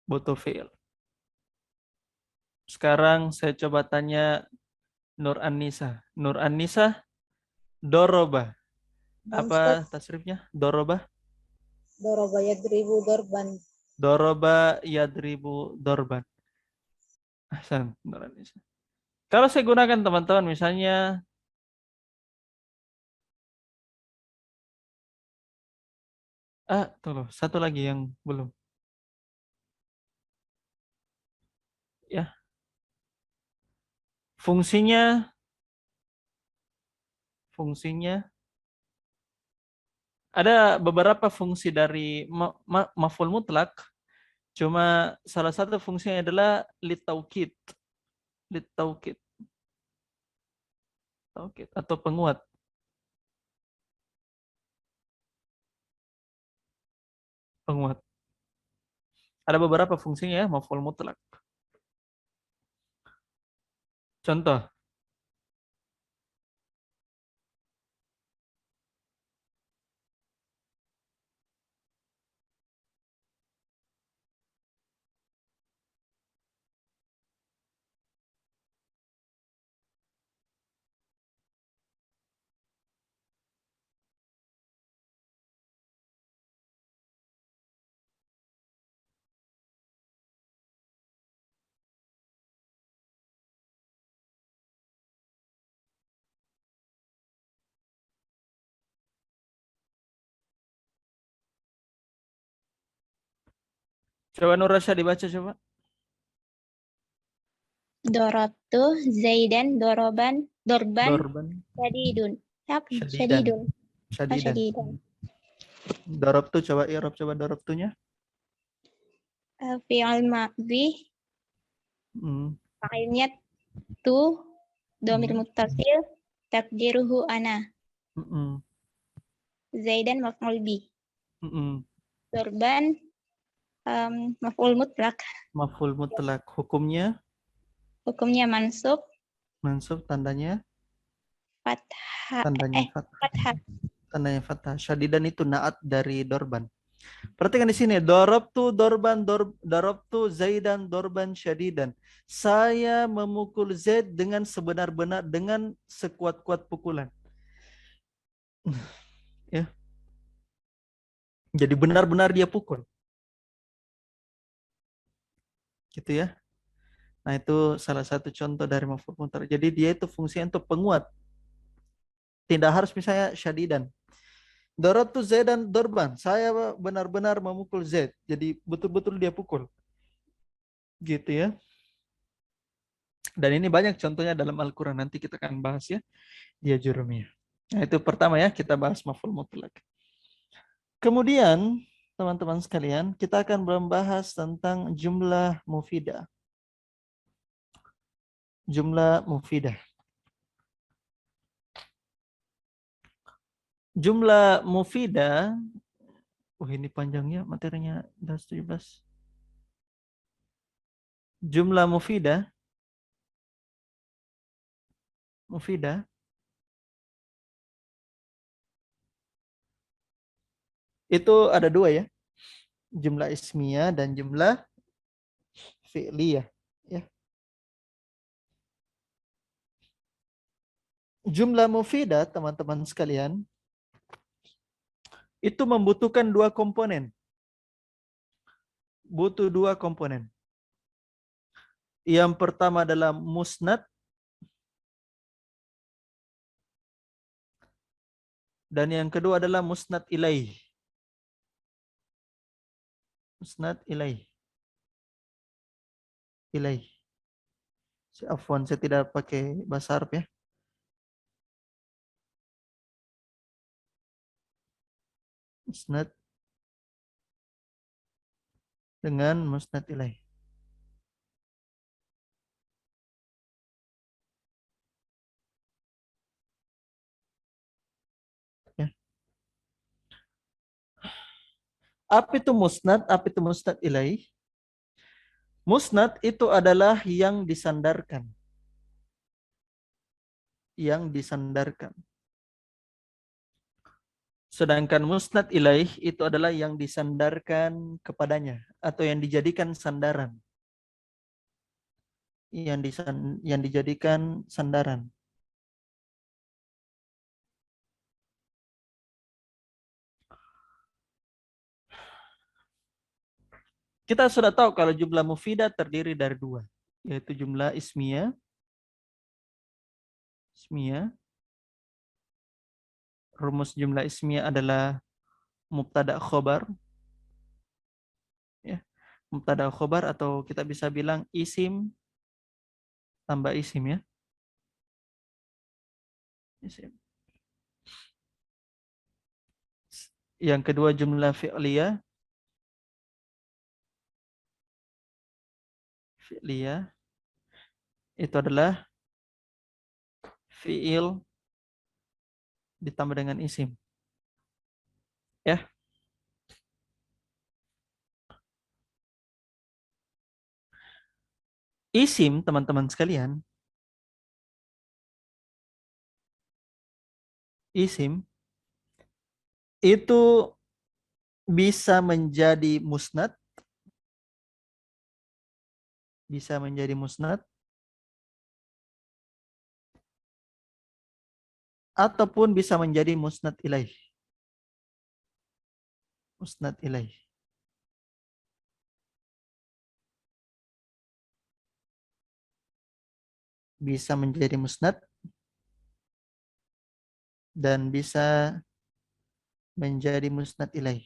Butuh fiil. Sekarang saya coba tanya Nur An-Nisa. Nur An-Nisa, doroba. Apa tasrifnya? Doroba? Doroba yadribu dorban. Doroba yadribu dorban. Ahsan, Nur An-Nisa. Kalau saya gunakan teman-teman misalnya tunggu, satu lagi yang belum. Ya. Fungsinya ada beberapa fungsi dari maf'ul mutlak. Cuma salah satu fungsinya adalah litaukid. Litaukid. Taukid atau penguat. Penguat. Ada beberapa fungsinya ya maf'ul mutlak. Contoh, Coba Nur Rasya dibaca coba. Dorobtu Zaidan dorban Dorban syadidun. Apa? syadidan. Syadidun. Oh, Syadidan. syadidan. Dorobtu coba i'rab coba dorobtunya. Fi'il madhi Hmm. fa'ilnya tu domir Hmm. muttasil takdiruhu ana. Mm-mm. Zaidan maf'ul bih. Mm-mm. Dorban maf'ul mutlak. Maf'ul mutlak. Hukumnya Hukumnya mansub mansub, tandanya fathah tandanya fathah. tandanya fathah. Syadidan itu naat dari dorban. Perhatikan di sini, darabtu dorban darabtu Zaidan dorban syadidan. Saya memukul Zaid dengan sebenar-benar, dengan sekuat-kuat pukulan. Ya. Jadi benar-benar dia pukul. Gitu ya. Nah, itu salah satu contoh dari maf'ul mutlak. Jadi dia itu fungsinya untuk penguat. Tidak harus misalnya syadidan. Darabtu Zaidan dorban. Saya benar-benar memukul Zaid. Jadi betul-betul dia pukul. Gitu ya. Dan ini banyak contohnya dalam Al-Quran. Nanti kita akan bahas ya. Dia jurumiyah. Nah, itu pertama ya, kita bahas maf'ul mutlak. Kemudian, teman-teman sekalian, kita akan membahas tentang jumlah mufidah. Jumlah mufidah. Jumlah mufidah, ini panjangnya materinya, 17. Jumlah mufidah, itu ada dua ya, jumlah ismiyah dan jumlah fi'liyah. Ya. Jumlah mufidah, teman-teman sekalian, itu membutuhkan dua komponen. Butuh dua komponen. Yang pertama adalah musnad, dan yang kedua adalah musnad ilaih. Musnad ilaih. Ilaih. Afwan, saya tidak pakai bahasa Arab ya. Musnad dengan musnad ilaih. Ya. Apa itu musnad? Apa itu musnad ilaih? Musnad itu adalah yang disandarkan. Yang disandarkan. Sedangkan musnad ilaih itu adalah yang disandarkan kepadanya atau yang dijadikan sandaran. Yang dijadikan sandaran. Kita sudah tahu kalau jumlah mufidah terdiri dari dua, yaitu jumlah ismiyah. Rumus jumlah ismiyah adalah mubtada khobar. Ya. Mubtada khobar atau kita bisa bilang isim tambah isim ya. Isim. Yang kedua jumlah fi'liyah. Fi'liyah itu adalah fi'il ditambah dengan isim. Ya. Isim, teman-teman sekalian. Isim itu bisa menjadi musnad. Bisa menjadi musnad. Ataupun bisa menjadi musnad ilaih. Musnad ilaih. Bisa menjadi musnad dan bisa menjadi musnad ilaih.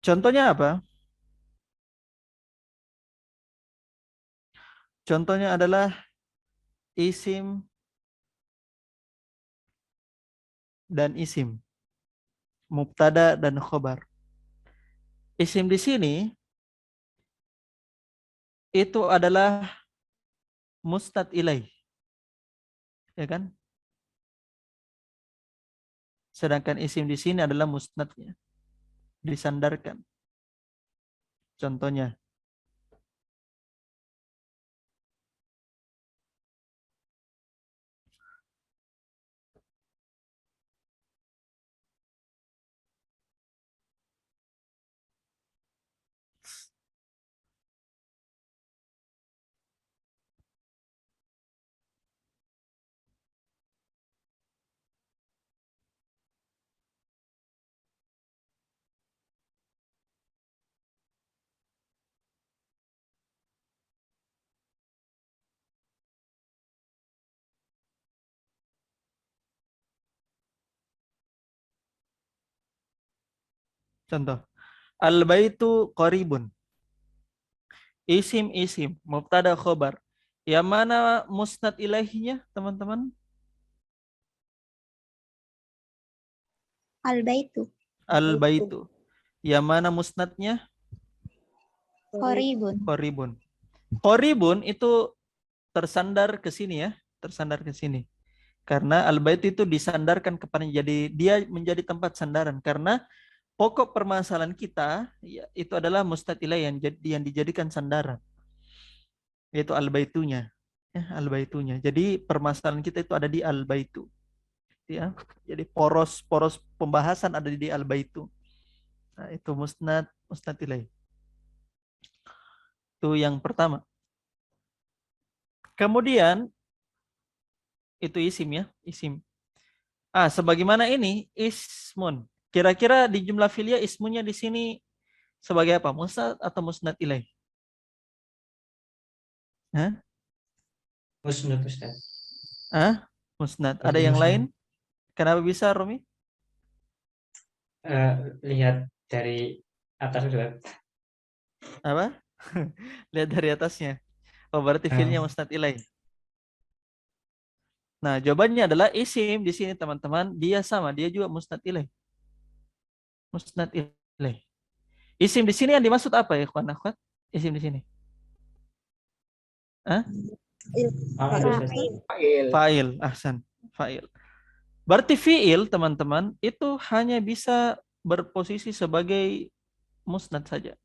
Contohnya apa? Contohnya adalah isim dan isim, mubtada dan khobar. Isim di sini itu adalah musnad ilaih, ya kan? Sedangkan isim di sini adalah musnadnya, disandarkan. Contohnya, contoh, al-baitu qaribun. Isim, mubtada khobar. Yang mana musnad ilaihinya, teman-teman? Al-baitu. Al-baitu. Yang mana musnadnya? Qoribun. Qaribun. Qaribun itu tersandar ke sini ya, tersandar ke sini. Karena al-bait itu disandarkan kepada, jadi dia menjadi tempat sandaran karena pokok permasalahan kita ya, itu adalah musnad ilaih yang dijadikan sandaran, yaitu al-baitunya. Ya, al-baitunya. Jadi permasalahan kita itu ada di al-baitu. Ya. Jadi poros pembahasan ada di al-baitu. Nah, itu musnad ilaih. Itu yang pertama. Kemudian itu isim ya, isim. Sebagaimana ini ismun. Kira-kira di jumlah filia ismunya di sini sebagai apa? Musnad atau musnad ilaih? Hah? Musnad, Ustaz. Musnad. Ada Seperti yang musnad. lain? Kenapa bisa, Romi? Lihat dari atas, Ustaz. Apa? Lihat dari atasnya. Oh, berarti fiilnya musnad ilaih. Nah, jawabannya adalah isim di sini, teman-teman. Dia sama, dia juga musnad ilaih. Musnad ilaih. Isim di sini yang dimaksud apa ya, kawan akhwat? Isim di sini. Fa'il. Fa'il, ahsan. Fa'il. Berarti fi'il, teman-teman, itu hanya bisa berposisi sebagai musnad saja.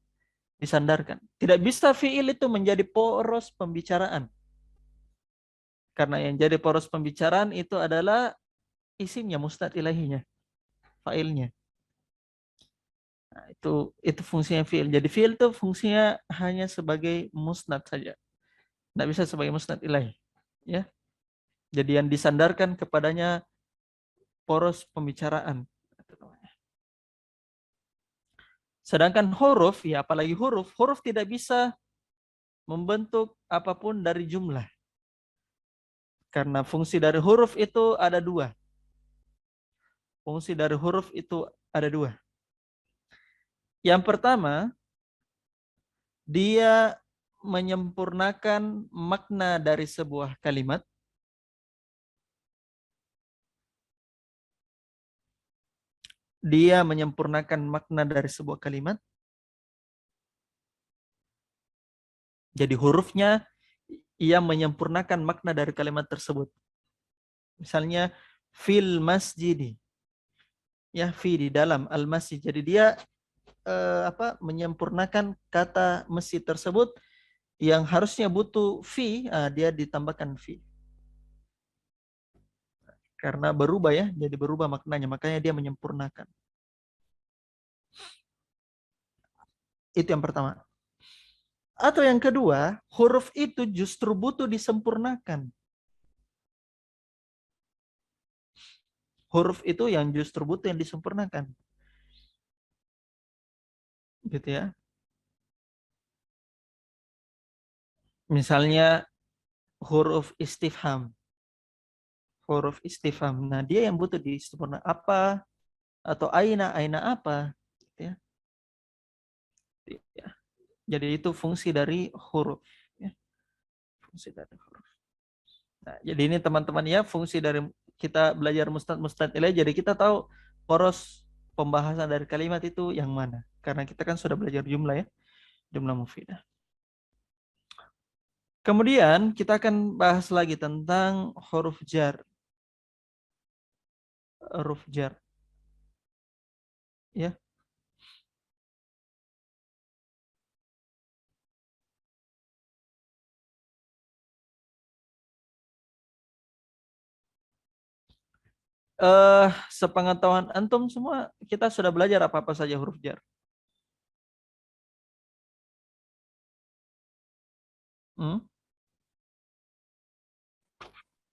Disandarkan. Tidak bisa fi'il itu menjadi poros pembicaraan. Karena yang jadi poros pembicaraan itu adalah isimnya, musnad ilahinya, fa'ilnya. Nah, itu fungsinya fi'il. Jadi fi'il itu fungsinya hanya sebagai musnad saja. Tidak bisa sebagai musnad ilahi. Ya. Jadi yang disandarkan kepadanya poros pembicaraan. Sedangkan huruf, ya apalagi huruf tidak bisa membentuk apapun dari jumlah. Karena fungsi dari huruf itu ada dua. Fungsi dari huruf itu ada dua. Yang pertama, dia menyempurnakan makna dari sebuah kalimat. Dia menyempurnakan makna dari sebuah kalimat. Jadi hurufnya ia menyempurnakan makna dari kalimat tersebut. Misalnya fil masjidi. Ya, fi di dalam al-masjid. Jadi dia menyempurnakan kata masjid tersebut yang harusnya butuh fi, dia ditambahkan fi. Karena berubah ya, jadi berubah maknanya, makanya dia menyempurnakan. Itu yang pertama. Atau yang kedua, huruf itu justru butuh disempurnakan. Huruf itu yang justru butuh yang disempurnakan. Gitu ya. Misalnya huruf istifham. Huruf istifham. Nah, dia yang butuh disempurnakan. Apa atau aina apa. Gitu ya. Ya. Jadi itu fungsi dari huruf. Ya. Fungsi dari huruf. Nah, jadi ini teman-teman ya fungsi dari kita belajar mustad ilaih. Jadi kita tahu poros pembahasan dari kalimat itu yang mana. Karena kita kan sudah belajar jumlah ya, jumlah mufidah. Kemudian kita akan bahas lagi tentang huruf jar. Huruf jar. Ya. Sepengetahuan antum semua kita sudah belajar apa-apa saja huruf jar.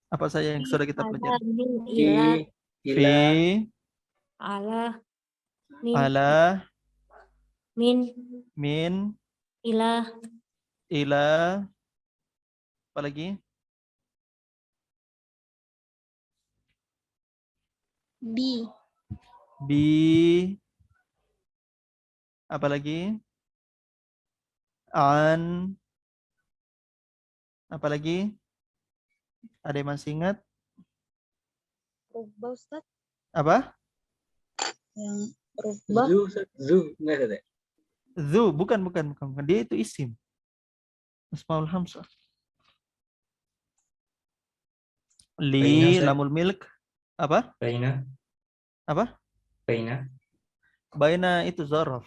Apa saja yang sudah kita pelajari? Min, Fi, ila, Fi, ila, ala, min, ala, min, min, ila, ila, apa lagi? Bi. Bi, apa lagi? An, apa lagi? Ada yang masih ingat? Rubah Ustaz. Apa? Yang rubah. zu, Ustaz. Zu, enggak ada. Zu, bukan. Dia itu isim. Asmaul hamzah. Baina, Li, Ustaz. lamul milk. Apa? Baina. Apa? Baina. Baina itu zaraf.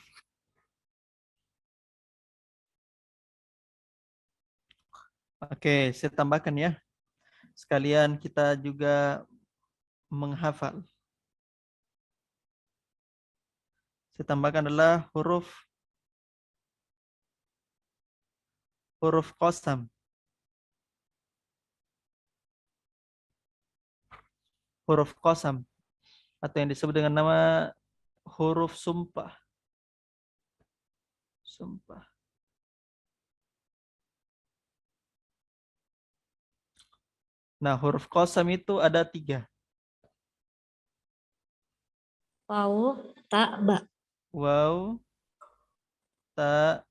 Oke, saya tambahkan ya. Sekalian kita juga menghafal. Saya tambahkan adalah huruf qasam. Huruf qasam atau yang disebut dengan nama huruf sumpah. Sumpah. Nah, huruf qasam itu ada 3. waw, ta, ba. Waw, ta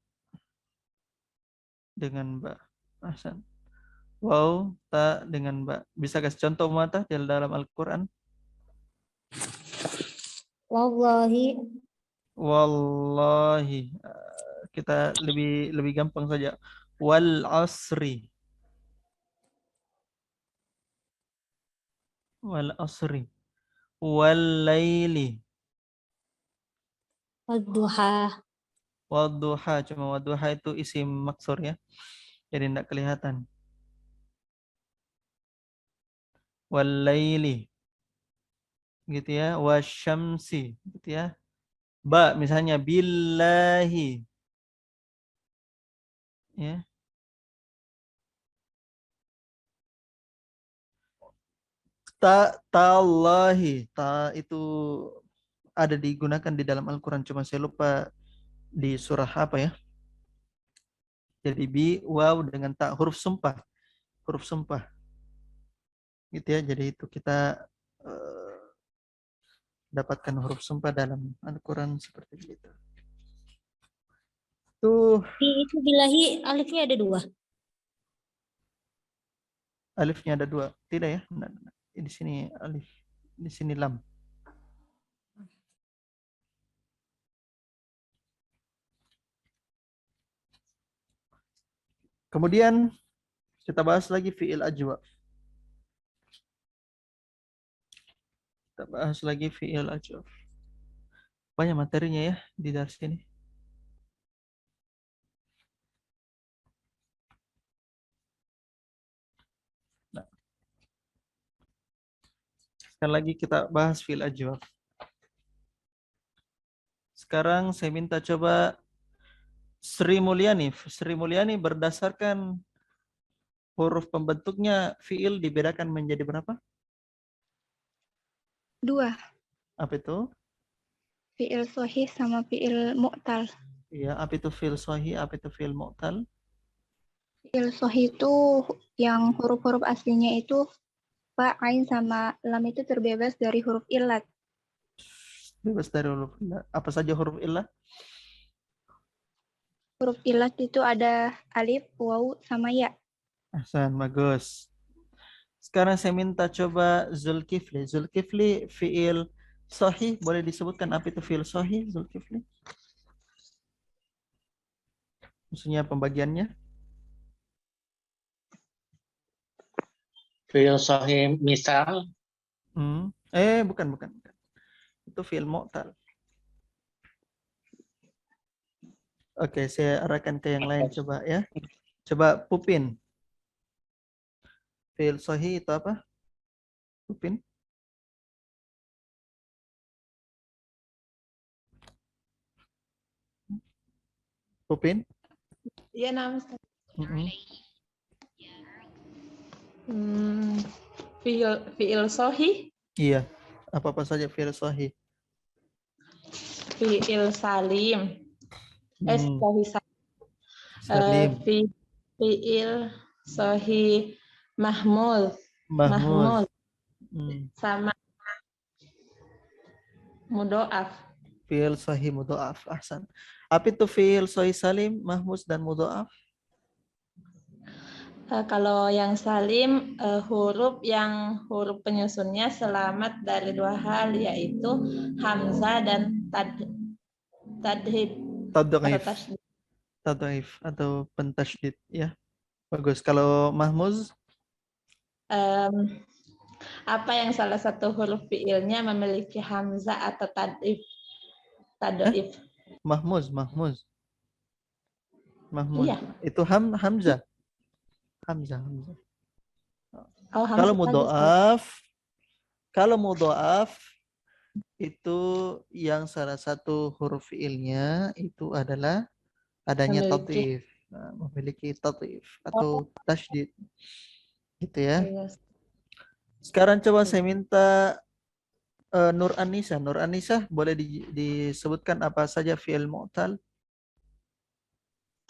dengan ba. Ahsan. Waw, ta dengan ba. Bisa kasih contoh mata di dalam Al-Quran? Wallahi, Wallahi. Kita lebih gampang saja. Wal asri. Wal asri. Wal laili. wadduha, Wadduha. Cuma wadduha itu isim maksur ya. Jadi tidak kelihatan. Wal laili. Gitu ya. Wasyamsi. Gitu ya. Ba misalnya billahi. Ya. Tallahi. Ta itu ada digunakan di dalam Al-Quran. Cuma saya lupa di surah apa ya. Jadi bi, waw dengan ta. Huruf sumpah. Huruf sumpah. Gitu ya. Jadi itu kita dapatkan huruf sumpah dalam Al-Quran seperti itu. Tuh fi itu bilahi alifnya ada 2. alifnya ada 2. Tidak ya? Nah, di sini alif. Di sini lam. Kemudian kita bahas lagi fi'il ajwa. Kita bahas lagi fi'il ajwa. Banyak materinya ya di dars ini. Nah. Sekali lagi kita bahas fi'il ajwa. Sekarang saya minta coba Sri Mulyani berdasarkan huruf pembentuknya fi'il dibedakan menjadi berapa? 2. Apa itu? Fi'il sahih sama fi'il mu'tal. Iya, apa itu fi'il sahih, apa itu fi'il mu'tal? Fi'il sahih itu yang huruf-huruf aslinya itu fa, ain sama lam itu terbebas dari huruf illat. Bebas dari huruf illah. Apa saja huruf illah? Huruf ilat itu ada alif, waw, sama ya. Ahsan, bagus. Sekarang saya minta coba Zulkifli. Zulkifli fiil sahih, boleh disebutkan apa itu fiil sahih, Zulkifli? Maksudnya pembagiannya? Fiil sahih misal. Bukan. Itu fiil mu'tal. Oke, saya arahkan ke yang lain coba ya. Coba Pupin. Fiil sahih itu apa? Pupin. Pupin? Iya, nama Ustaz. Mm-mm. Fiil sahih, Iya. Apa-apa saja fiil sahih. fiil salim. Hmm. Sahih Salim. fiil sahih mahmud. Mahmud. Hmm. Sama mudoaf. Fiil sahih mudha'af. Ahsan. Apa itu fiil sahih salim, mahmuz dan mudha'af? Kalau yang salim, huruf penyusunnya selamat dari dua hal, yaitu hamzah dan tadhid atau Tad'if. tasydid. Tad'if atau pentasydid ya. Bagus. Kalau mahmuz? Apa yang salah satu huruf fiilnya memiliki hamzah atau tad'if. Mahmuz. Iya. Itu hamzah. Hamzah. Oh, hamzah Kalau mudha'af itu yang salah satu huruf fiilnya itu adalah adanya Memiliki. tad'if. Nah, memiliki tad'if atau tasydid. Gitu ya. Yes. Sekarang coba saya minta Nur Anissa. Nur Anissa boleh disebutkan apa saja fi'il mu'tal?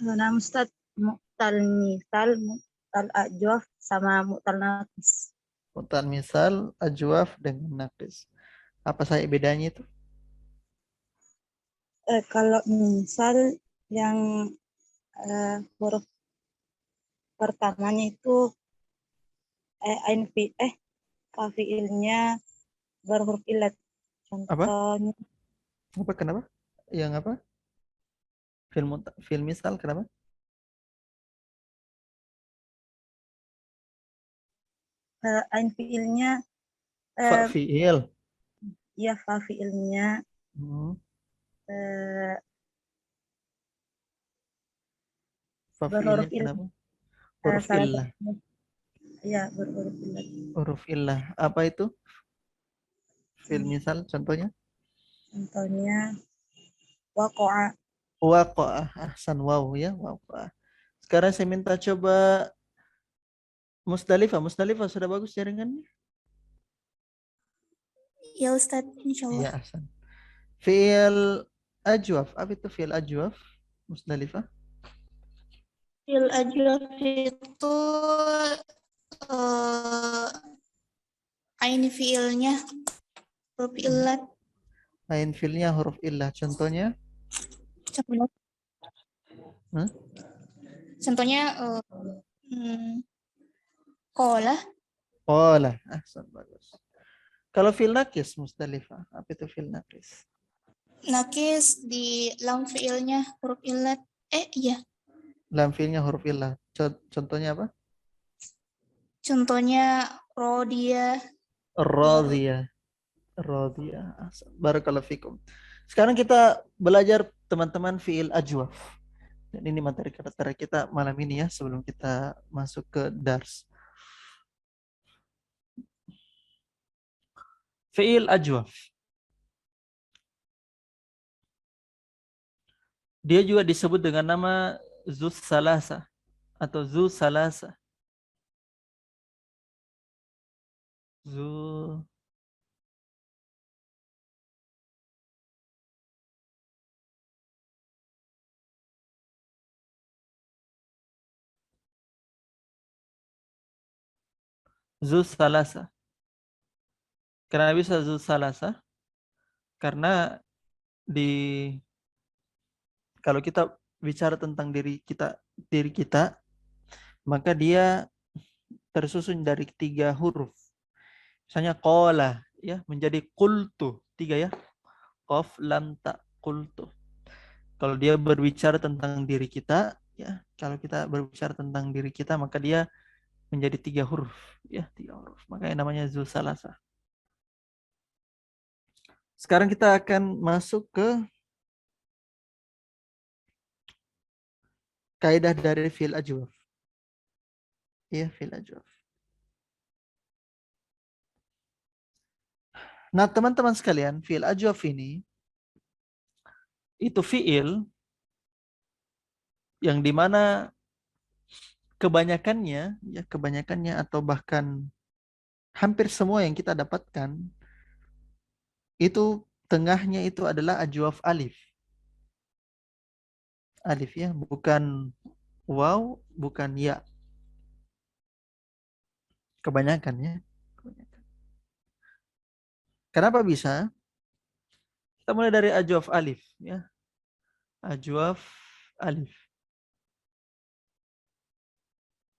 Nah, Ustaz, mu'tal misal, mu'tal ajwaf, sama mu'tal naqis. Mu'tal misal, ajwaf dengan naqis. Apa saja bedanya itu? Kalau misal yang huruf pertamanya itu fiilnya berhuruf ilat. Contohnya Apa? Kenapa? Yang apa? Fi'il misal kenapa? fiilnya Fa fi'il. ya fa fiilnya Fa berhuruf fi'ilnya ilat. kenapa? Huruf illah. Ya, berhuruf ilat. Huruf illah. Apa itu? Fi'il misal contohnya? Contohnya waqa'a. Waqa'ah. Ahsan, waw ya, waqa'ah. Sekarang saya minta coba Musdalifah. Musdalifah sudah bagus jaringannya? Ya Ustaz, insyaallah. Iya, ahsan. Fi'il ajwaf. Apa itu fi'il ajwaf? Musdalifah. Fi'il ajwaf itu ain fiilnya huruf ilat. Ain fiilnya huruf illah. Contohnya? Contohnya qala. Qala. Ahsan, bagus. Kalau fi'il naqis Musdalifah, apa itu fi'il naqis? Naqis di lam fiilnya huruf ilat. Iya. Lam fiilnya huruf illah. Contohnya apa? Contohnya rodiyah. Radiyah. Barakallahu fikum. Sekarang kita belajar teman-teman fi'il ajwaf. Dan ini materi karakter kita malam ini ya sebelum kita masuk ke dars. Fi'il ajwaf. Dia juga disebut dengan nama zus salasa atau zu salasa. Zu salasa. Kenapa bisa zu salasa? Karena kalau kita bicara tentang diri kita, maka dia tersusun dari 3 huruf. Misalnya qala, ya, menjadi qultu, 3 ya. Qaf, lam, ta, qultu. Kalau dia berbicara tentang diri kita, ya, kalau kita berbicara tentang diri kita, maka dia menjadi 3 huruf, ya, 3 huruf. Makanya namanya zu salasa. Sekarang kita akan masuk ke kaidah dari fi'il ajwaf. Ya, fi'il ajwaf. Nah, teman-teman sekalian, fi'il ajwaf ini itu fi'il yang dimana kebanyakannya atau bahkan hampir semua yang kita dapatkan itu tengahnya itu adalah ajwaf alif. Alif, ya, bukan waw, bukan ya. Kebanyakan, ya. Kenapa bisa? Kita mulai dari ajwaf alif, ya. Ajwaf alif.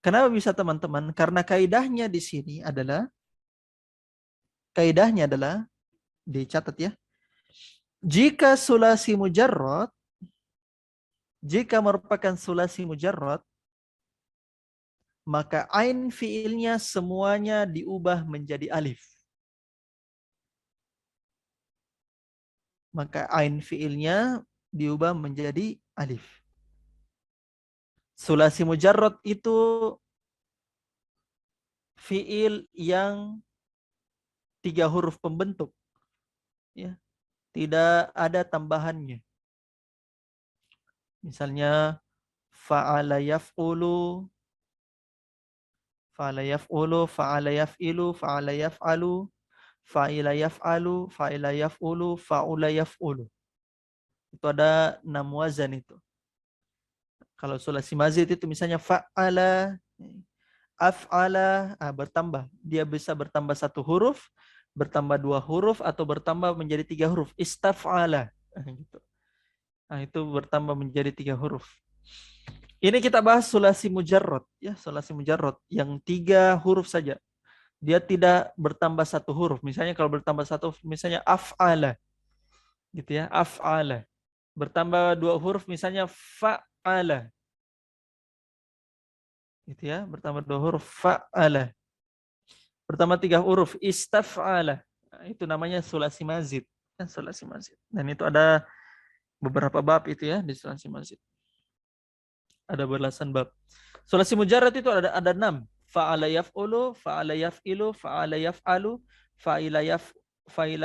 Kenapa bisa, teman-teman? Karena kaidahnya di sini adalah dicatat, ya. Jika sulasi mujarrad, jika merupakan sulasi mujarrad, maka ain fiilnya semuanya diubah menjadi alif. Maka ain fiilnya diubah menjadi alif. Sulasi mujarrad itu fiil yang 3 huruf pembentuk, ya, tidak ada tambahannya. Misalnya fa'ala yaf'ulu, fa'ala yaf'ulu, fa'ala yaf'ilu, fa'ala yaf'alu, fa'ila yaf'alu, fa'ila yaf'ulu, fa'ula yaf'ulu. Itu ada 6 wazan itu. Kalau sulasi mazid itu misalnya fa'ala, af'ala, bertambah. Dia bisa bertambah 1 huruf, bertambah 2 huruf, atau bertambah menjadi 3 huruf. Istaf'ala. Gitu. Nah, itu bertambah menjadi 3 huruf. Ini kita bahas sulasi mujarrad, ya, sulasi mujarrad yang 3 huruf saja. Dia tidak bertambah 1 huruf. Misalnya kalau bertambah 1, misalnya af'ala. Gitu, ya, af'ala. Bertambah 2 huruf, misalnya fa'ala. Gitu, ya, bertambah 2 huruf, fa'ala. Bertambah 3 huruf, istaf'ala. Nah, itu namanya sulasi mazid. Ya, sulasi mazid. Dan itu ada beberapa bab itu, ya, di sulasi mazid. Ada belasan bab. Sulasi mujarrad itu ada 6. Fa'ala yaf'ulu, fa'ala yaf'ilu, fa'ala yaf'alu, fa'ila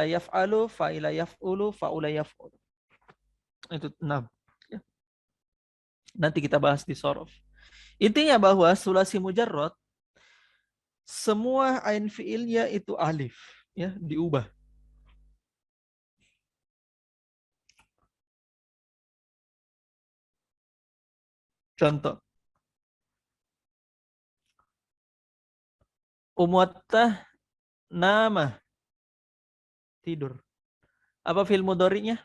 yaf'alu, fa'ila yaf'ulu, fa'ula yaf'ulu. Itu 6. Ya. Nanti kita bahas di sorof. Intinya bahwa sulasi mujarrad semua ain fiilnya itu alif, ya, diubah. Contoh. Umuattah nama, tidur. Apa fi'il mudhari'nya?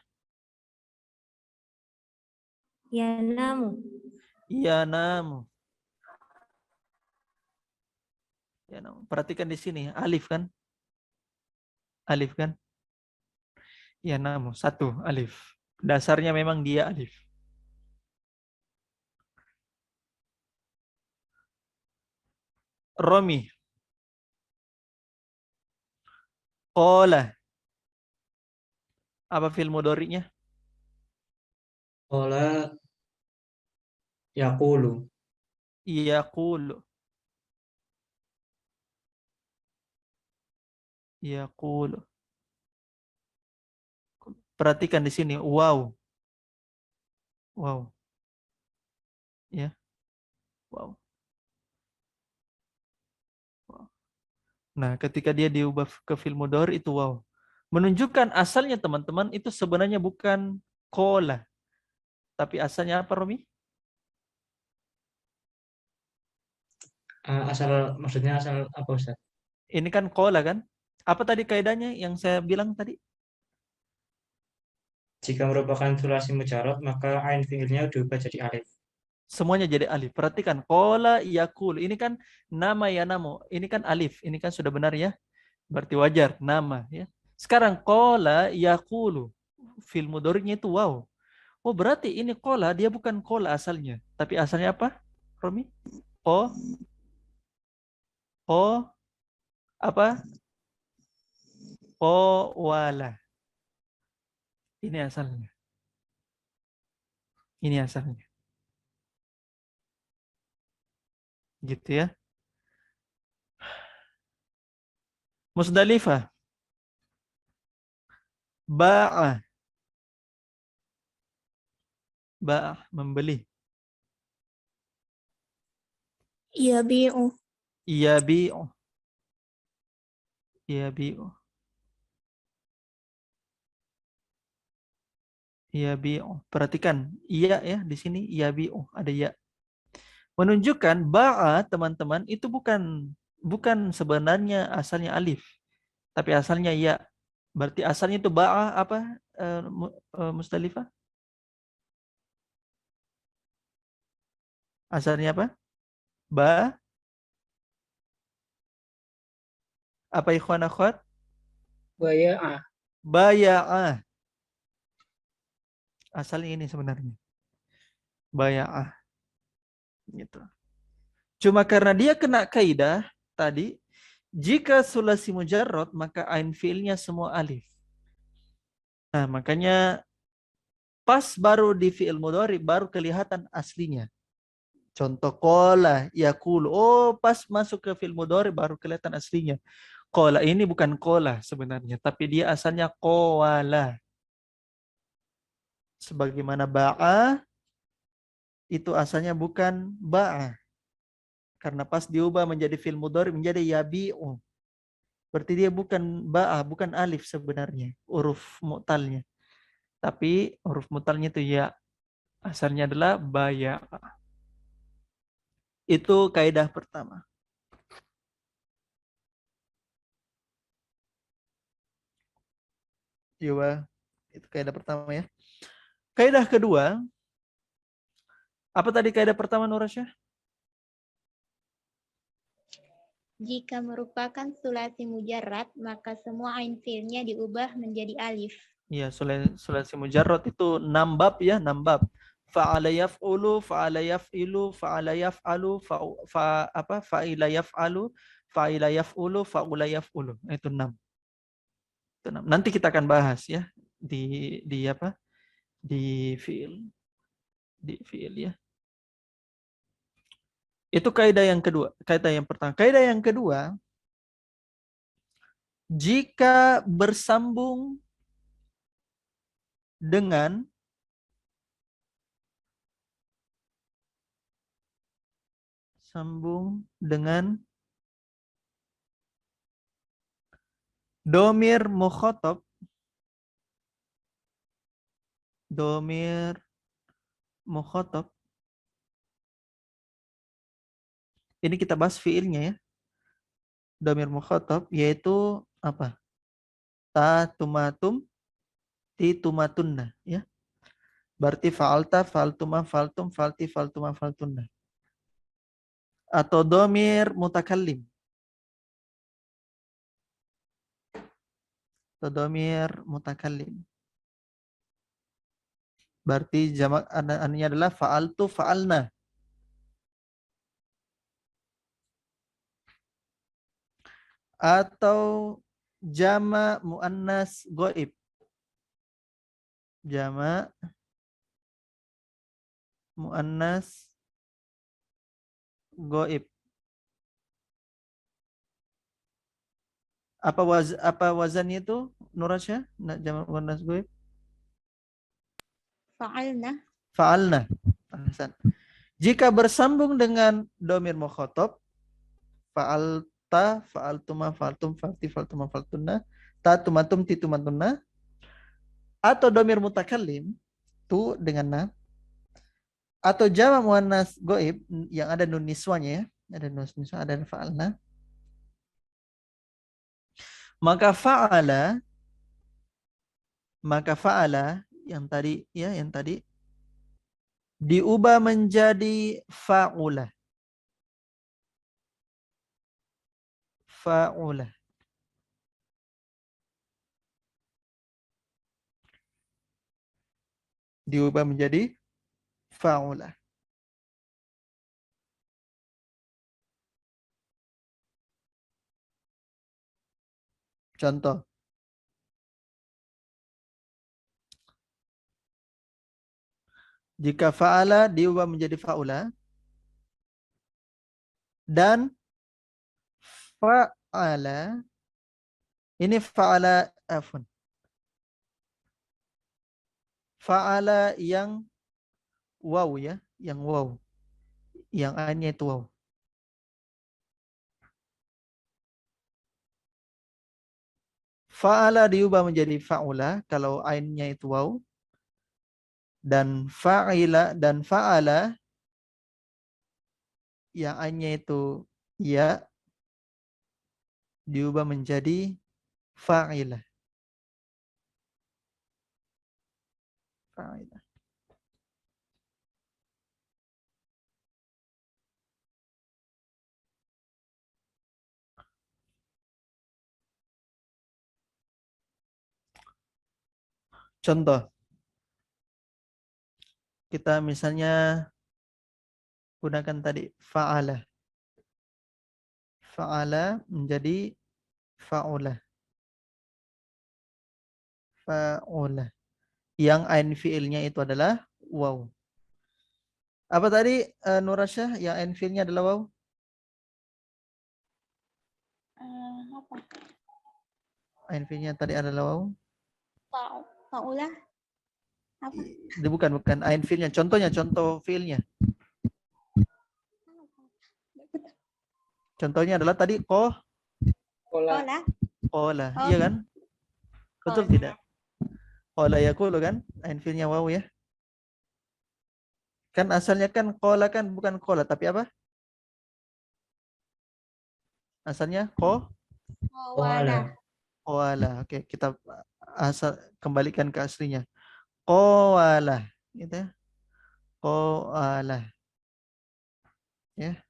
Yanamu. Yanamu. Yanamu. Perhatikan di sini, alif kan? Alif kan? Yanamu, 1 alif. Dasarnya memang dia alif. Romi. Qala. Apa fi'il mudhari'nya? Qala yaqulu. Yaqulu. Yaqulu. Perhatikan di sini, wow. Wow. Ya. Wow. Nah, ketika dia diubah ke fi'il mudhari itu wow. Menunjukkan asalnya, teman-teman, itu sebenarnya bukan qala. Tapi asalnya apa, Romi? Maksudnya asal apa, Ustaz? Ini kan qala kan? Apa tadi kaidahnya yang saya bilang tadi? Jika merupakan sulasi mujarad, maka ain fiilnya diubah jadi alif. Semuanya jadi alif. Perhatikan, qala yakul. Ini kan nama ya namu. Ini kan alif. Ini kan sudah benar ya. Berarti wajar nama ya. Sekarang qala yakulu. Fil mudhari'nya itu waw. Oh, berarti ini qala dia bukan qala asalnya, tapi asalnya apa? Romi? Apa? Wala. Ini asalnya. Ini asalnya. Gitu ya. Musdalifah. Ba'a. Ba'a, membeli. Yabi'u. Yabi'u. Yabi'u. Yabi'u. Perhatikan, iya ya di sini yabi'u, ada ya. Menunjukkan ba'a, teman-teman, itu bukan sebenarnya asalnya alif, tapi asalnya ya. Berarti asalnya itu ba'a apa? Musdalifah? Asalnya apa? Apa ikhwan akhwat? Baya'ah. Baya'ah. Asalnya ini sebenarnya. Baya'ah. Gitu. Cuma karena dia kena kaidah tadi, jika sulasi mujarrad maka ain fiilnya semua alif. Nah, makanya pas baru di fi'il mudhari baru kelihatan aslinya. Contoh qala yaqulu. Oh, pas masuk ke fi'il mudhari baru kelihatan aslinya. Qala ini bukan qala sebenarnya, tapi dia asalnya qawala. Sebagaimana ba'a itu asalnya bukan ba'a. Karena pas diubah menjadi fi'il mudhari menjadi yabi'u. Berarti dia bukan ba'a, bukan alif sebenarnya, huruf mu'talnya. Tapi huruf mu'talnya itu ya. Asalnya adalah baya. Itu kaidah pertama. Coba, itu kaidah pertama ya. Kaidah kedua, apa tadi kaidah pertama Nurasya? Jika merupakan sulasi mujarrad, maka semua ain fiilnya diubah menjadi alif. Iya, sulasi mujarrad itu 6 bab ya, 6 bab. Fa'ala yaf'ulu, fa'ala yaf'ilu, fa'ala yaf'alu, fa'ila yaf'alu, fa'ila yaf'ulu, fa'ula yaf'ulu. Itu 6. Itu 6. Nanti kita akan bahas ya di apa? Di fiil ya. Itu kaidah yang kedua, kaidah yang pertama. Kaidah yang kedua, jika bersambung dengan domir mukhatab, ini kita bahas fiilnya ya. Domir mukhatab yaitu apa? Ta, tumatum, ti, tumatunna ya. Berarti fa'alta, fa'altuma, fa'altum, fa'alti, fa'altuma, fa'altunna. Atau domir mutakallim. Atau domir mutakallim. Berarti jamak annya adalah fa'altu, fa'alna. Atau jama muannas goib. Jama muannas goib. Apa wazannya itu Nurasya? Jama muannas goib. Fa'alna. Jika bersambung dengan domir mukhatab, fa'alta, fa'altuma, fa'altum, fa'alti, fa'altuma, fa'altunna, ta, tumatum, ti, tumatunna, atau domir mutakallim, tu dengan na, atau jama muannas goib yang ada nun niswanya ya, ada nun niswa, ada fa'alna, maka fa'ala yang tadi ya, yang tadi diubah menjadi fa'ulah. Fa'ulah. Diubah menjadi fa'ulah. Contoh. Jika fa'ala diubah menjadi fa'ula dan fa'ala ini fa'ala afun. Fa'ala yang waw ya, yang waw. Yang A-nya itu waw. Fa'ala diubah menjadi fa'ula kalau ainnya itu waw. Dan fa'ila dan fa'ala yang A-nya itu ya diubah menjadi fa'ilah. Fa'ilah. Contoh. Kita misalnya gunakan tadi fa'ala. Fa'ala menjadi fa'ulah. Fa'ulah. Yang ain fi'ilnya itu adalah waw. Apa tadi Nur Rasyah, yang ain fi'ilnya adalah waw? Apa? Ain fi'ilnya tadi adalah waw? Fa'ulah. Apa? Bukan ain fi'ilnya. Contohnya, contoh fi'ilnya. Contohnya adalah tadi Kola. Kola. qola, Oh. iya kan? Betul Qola. tidak? Qola yaqulu kan? Ain fi'ilnya waw ya. Kan asalnya kan qola kan bukan qola tapi apa? Asalnya Qawala. qawala. Oke, kita asal kembalikan ke aslinya. Qawala, gitu ya. Qawala. Ya.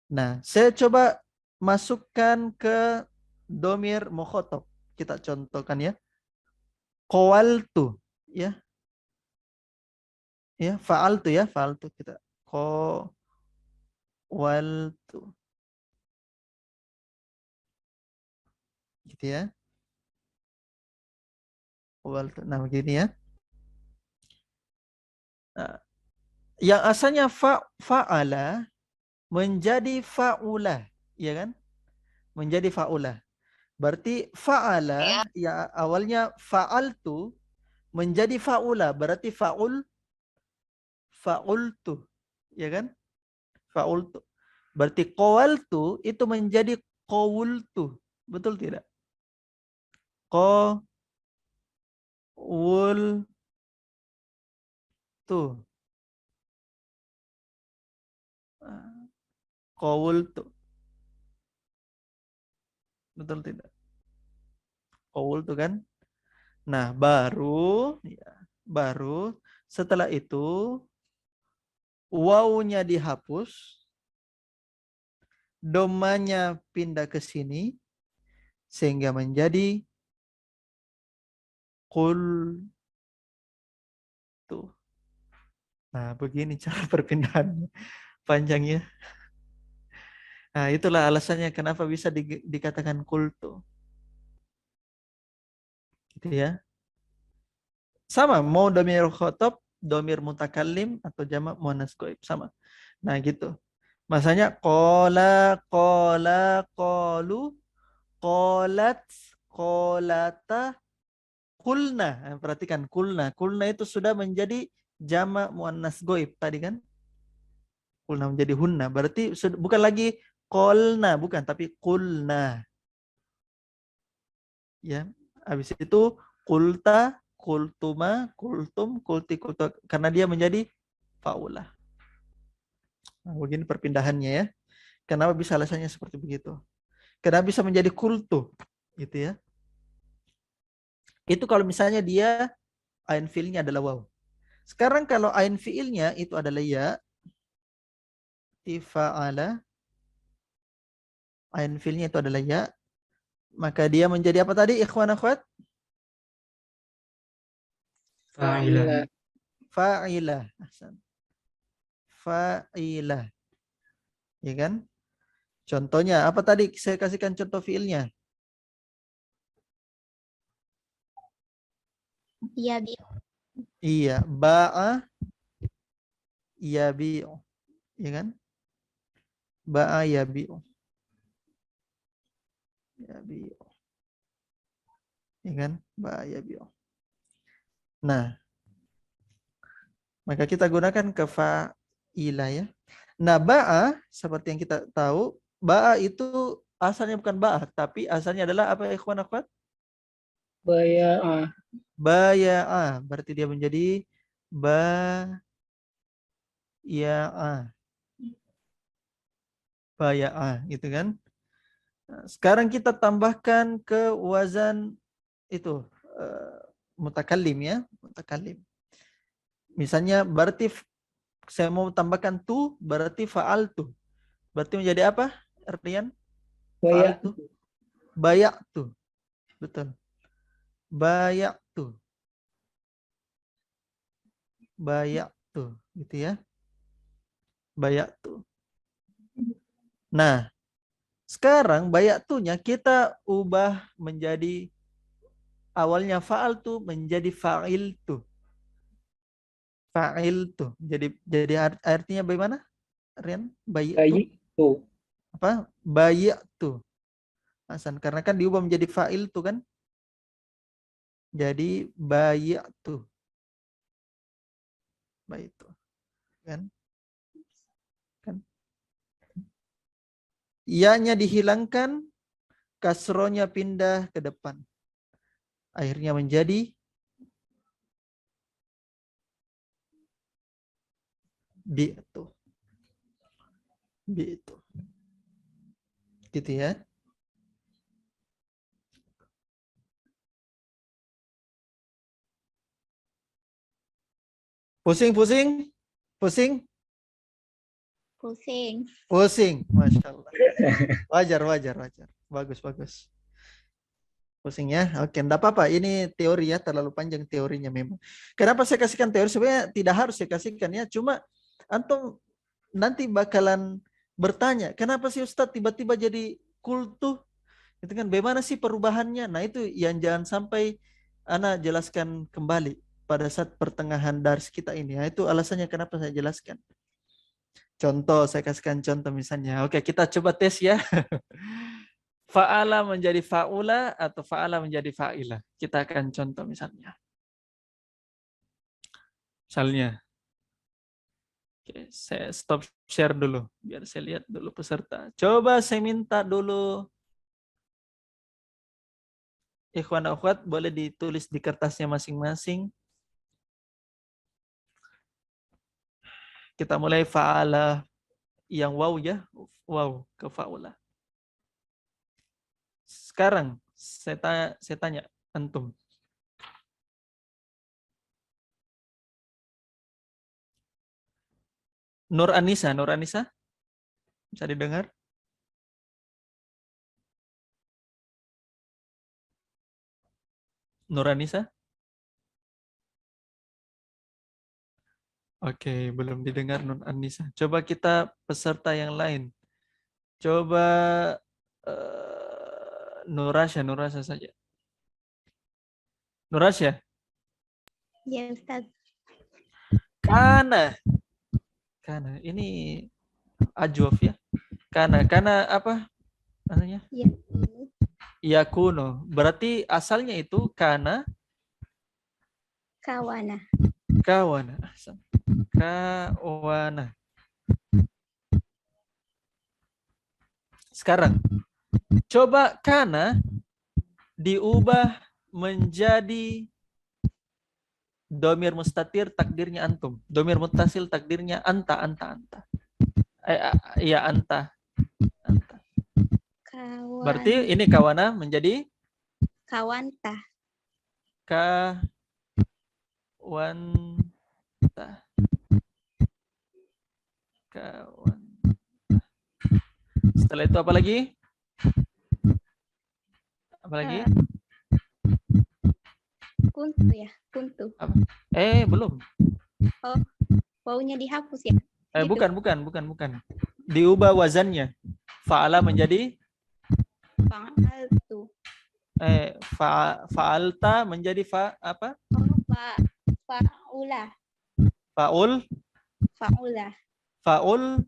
Nah, saya coba masukkan ke domir mukhatab. Kita contohkan ya. Qawaltu, ya. Ya, fa'altu ya, fa'altu kita. Qawaltu. Gitu ya. Qawaltu. Nah, begini ya. Nah, yang asalnya fa'ala menjadi fa'ulah, ya kan? Menjadi fa'ulah. Berarti fa'ala ya awalnya fa'altu menjadi fa'ula, berarti fa'ultu, ya kan? Fa'ultu. Berarti qawaltu itu menjadi qawultu. Betul tidak? Qawultu. Qawultu. Betul tidak? Qawultu kan? Nah, baru setelah itu wawunya dihapus, domanya pindah ke sini sehingga menjadi qultu. Nah, begini cara perpindahannya. Panjangnya. Nah, itulah alasannya kenapa bisa dikatakan qultu. Gitu ya. Sama, mau domir khotob, domir mutakallim atau jamak muannas ghaib sama. Nah, gitu. Masanya qala, qalu, qalat, qalata, qulna. Nah, perhatikan qulna. Qulna itu sudah menjadi jamak muannas ghaib tadi kan? Qulna menjadi hunna. Berarti bukan lagi qolna, bukan, tapi qulna. Ya. Habis itu qulta, qultuma, qultum, qulti, qulta, karena dia menjadi fa'ulah. Nah, begini perpindahannya ya. Kenapa bisa alasannya seperti begitu? Kenapa bisa menjadi kultu, gitu ya? Itu kalau misalnya dia ain fiilnya adalah waw. Sekarang kalau ain fiilnya itu adalah ya, tifa'ala, ain fiilnya itu adalah ya, maka dia menjadi apa tadi ikhwan akhwat? Fa'ilah. Fa'ilah. Fa'ilah. Ya kan? Contohnya apa tadi? Saya kasihkan contoh fiilnya. Iya, Bi. Iya, ba'a yabi'u. Ya kan? Ba'a yabi'u. Yabi'u. Ya kan? Ba'a yabi'u. Nah, maka kita gunakan kefa'ilah ya. Nah, ba'a seperti yang kita tahu, ba'a itu asalnya bukan ba'a, tapi asalnya adalah apa ikhwan akhwat? Baya'ah. Baya'a, berarti dia menjadi baya'a. Baya'a, gitu kan? Nah, sekarang kita tambahkan ke wazan itu mutakallim ya, mutakallim. Misalnya berarti saya mau tambahkan tu, berarti fa'altu. Berarti menjadi apa, Rian? Fa'altu. Baya'tu. Betul. Baya'tu. Baya'tu, gitu ya. Baya'tu. Nah, sekarang baya'tunya kita ubah menjadi awalnya fa'altu menjadi fa'iltu. Fa'iltu. Jadi artinya bagaimana? Rian, Bayi'tu. apa? Baya'tu. Hasan, karena kan diubah menjadi fa'iltu kan? Jadi baya'tu. Baya'tu. Kan? Ianya dihilangkan, kasronya pindah ke depan. Akhirnya menjadi bi'tu. Bi'tu. Gitu ya. Pusing. Pusing, Masya Allah. Wajar. Bagus. Pusing ya. Oke, enggak apa-apa. Ini teori ya, terlalu panjang teorinya memang. Kenapa saya kasihkan teori? Sebenarnya tidak harus saya kasihkan ya. Cuma antum nanti bakalan bertanya, kenapa sih Ustadz tiba-tiba jadi kultuh? Itu kan bagaimana sih perubahannya? Nah, itu yang jangan sampai ana jelaskan kembali pada saat pertengahan dars kita ini. Nah, itu alasannya kenapa saya jelaskan. Contoh, saya kasihkan contoh misalnya. Oke, kita coba tes ya. Fa'ala menjadi fa'ula atau fa'ala menjadi fa'ilah. Kita akan contoh misalnya. Oke, saya stop share dulu. Biar saya lihat dulu peserta. Coba saya minta dulu. Ikhwan akhwat boleh ditulis di kertasnya masing-masing. Kita mulai fa'ala yang waw ya. Waw ke fa'ula. Sekarang saya tanya antum. Nur Anissa bisa didengar? Nur Anissa? Oke, belum didengar Nur Anissa. Coba kita peserta yang lain. Coba Nurasya saja. Nurasya? Ya, Ustaz. Kana. Ini ajwaf ya. Kana apa namanya? Ya. Yakuno. Berarti asalnya itu kana Kawana. kawana. Sekarang coba kana diubah menjadi domir mustatir takdirnya antum. Domir muttasil takdirnya anta. Iya anta. Kawan. Berarti ini kawana menjadi Kawanta. Kawanta. Kawan. Setelah itu apa lagi? Apa lagi? Kuntu ya, kuntu. Belum. Oh, wawunya dihapus ya. Gitu. Bukan. Diubah wazannya. Fa'ala menjadi Fa'altu. fa'alta menjadi apa? Oh, fa'ula. Fa'ul.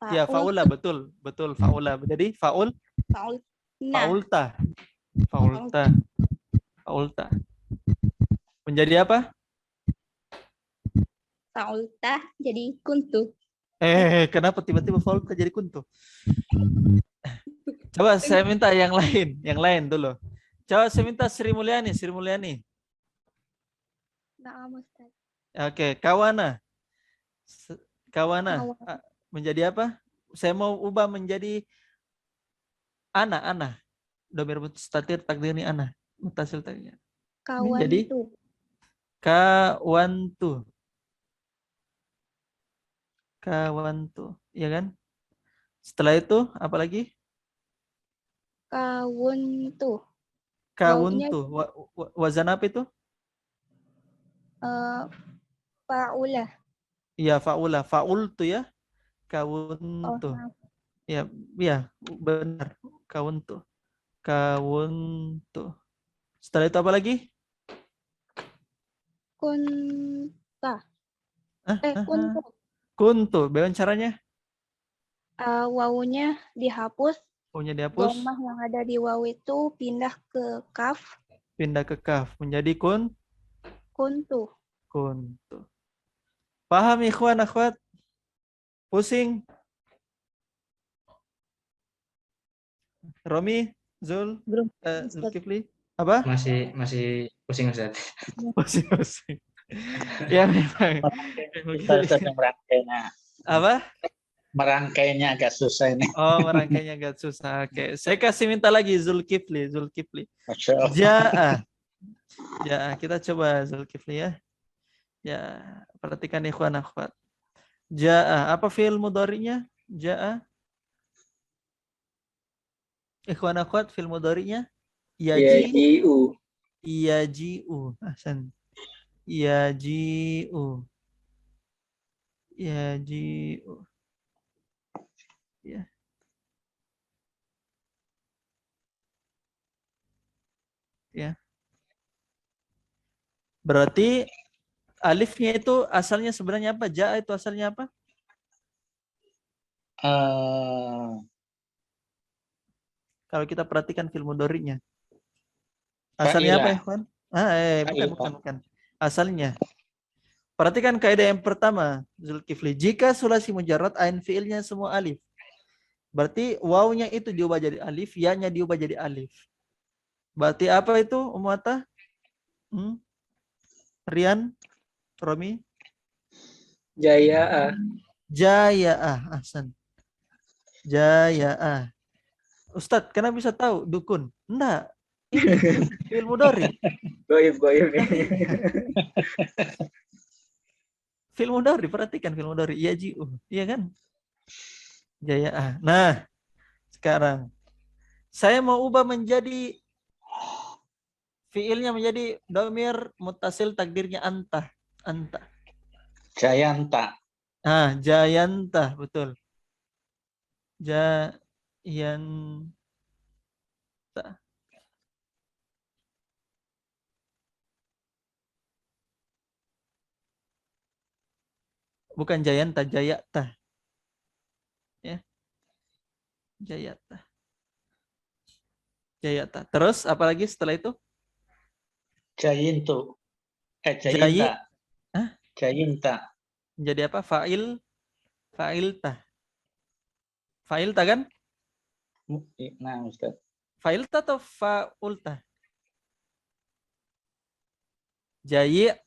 Ya, fa'ula, betul fa'ula. Jadi fa'ul. Fa'ulna. Fa'ulta. Menjadi apa? Fa'ulta jadi kuntu. Kenapa tiba-tiba fa'ulta jadi kuntu? Coba saya minta yang lain dulu. Coba saya minta Sri Mulyani. Na'am, Ustaz. Oke, kawana. Menjadi apa? Saya mau ubah menjadi ana. Domir mustatir takdirnya ana. Mutasil takdirnya. Menjadi kawantu. Ya kan? Setelah itu apa lagi? Kawuntu. Wazan apa itu? Fa'ula. Iya, fa'ula. Fa'ultu ya. Kawuntu. Ya, benar. Kawuntu. Setelah itu apa lagi? Kunta. Kuntu. Kuntu. Bagaimana caranya? Wawunya dihapus. Dhammah yang ada di wawu itu pindah ke kaf. Menjadi Kuntu. Paham ikhwan akhwat? Pusing? Romi, Zul, Zulkifli, apa? Masih pusing, Ustaz. Pusing. Ya memang. Merangkainya. Apa? Merangkainya agak susah ini. Oh, merangkainya agak susah. Oke, saya kasih minta lagi Zulkifli. Masya Allah. Ja'a. Kita coba Zulkifli ya. Ya, perhatikan ikhwan akhwat. Ja'a, apa fi'il mudhari'nya? Ja'a. Ikhwan akhwat, fi'il mudhari'nya? Yaji'u. Ahsan. Yaji'u. Ya. Ya. Berarti alifnya itu asalnya sebenarnya apa? Ja'a itu asalnya apa? Kalau kita perhatikan fi'il mudhari'nya. Asalnya apa, Ikhwan? Bukan. Asalnya. Perhatikan kaidah yang pertama, Zulkifli. Jika sulasi mujarrad, ain fi'ilnya semua alif. Berarti wawunya itu diubah jadi alif, ya-nya diubah jadi alif. Berarti apa itu, Umata? Rian? Romi? Jaya'ah. Ahsan. Jaya'ah. Ustadz, kenapa bisa tahu dukun? Enggak. Ini fi'il mudhari. Goib. Fi'il mudhari, perhatikan fi'il mudhari. Yaji'u. Iya kan? Jaya'ah. Nah, sekarang saya mau ubah menjadi fi'ilnya menjadi dhamir muttasil takdirnya anta. Jayanta. Jayanta, betul. Jayanta. Bukan Jayanta, Jayata. Ya. Jayata. Terus apa lagi setelah itu? Jayintu. Jayinta. Jayinta. Jadi apa? Fa'ilta kan? Nah, Ustaz. Fa'ilta atau fa'ulta? Jayita.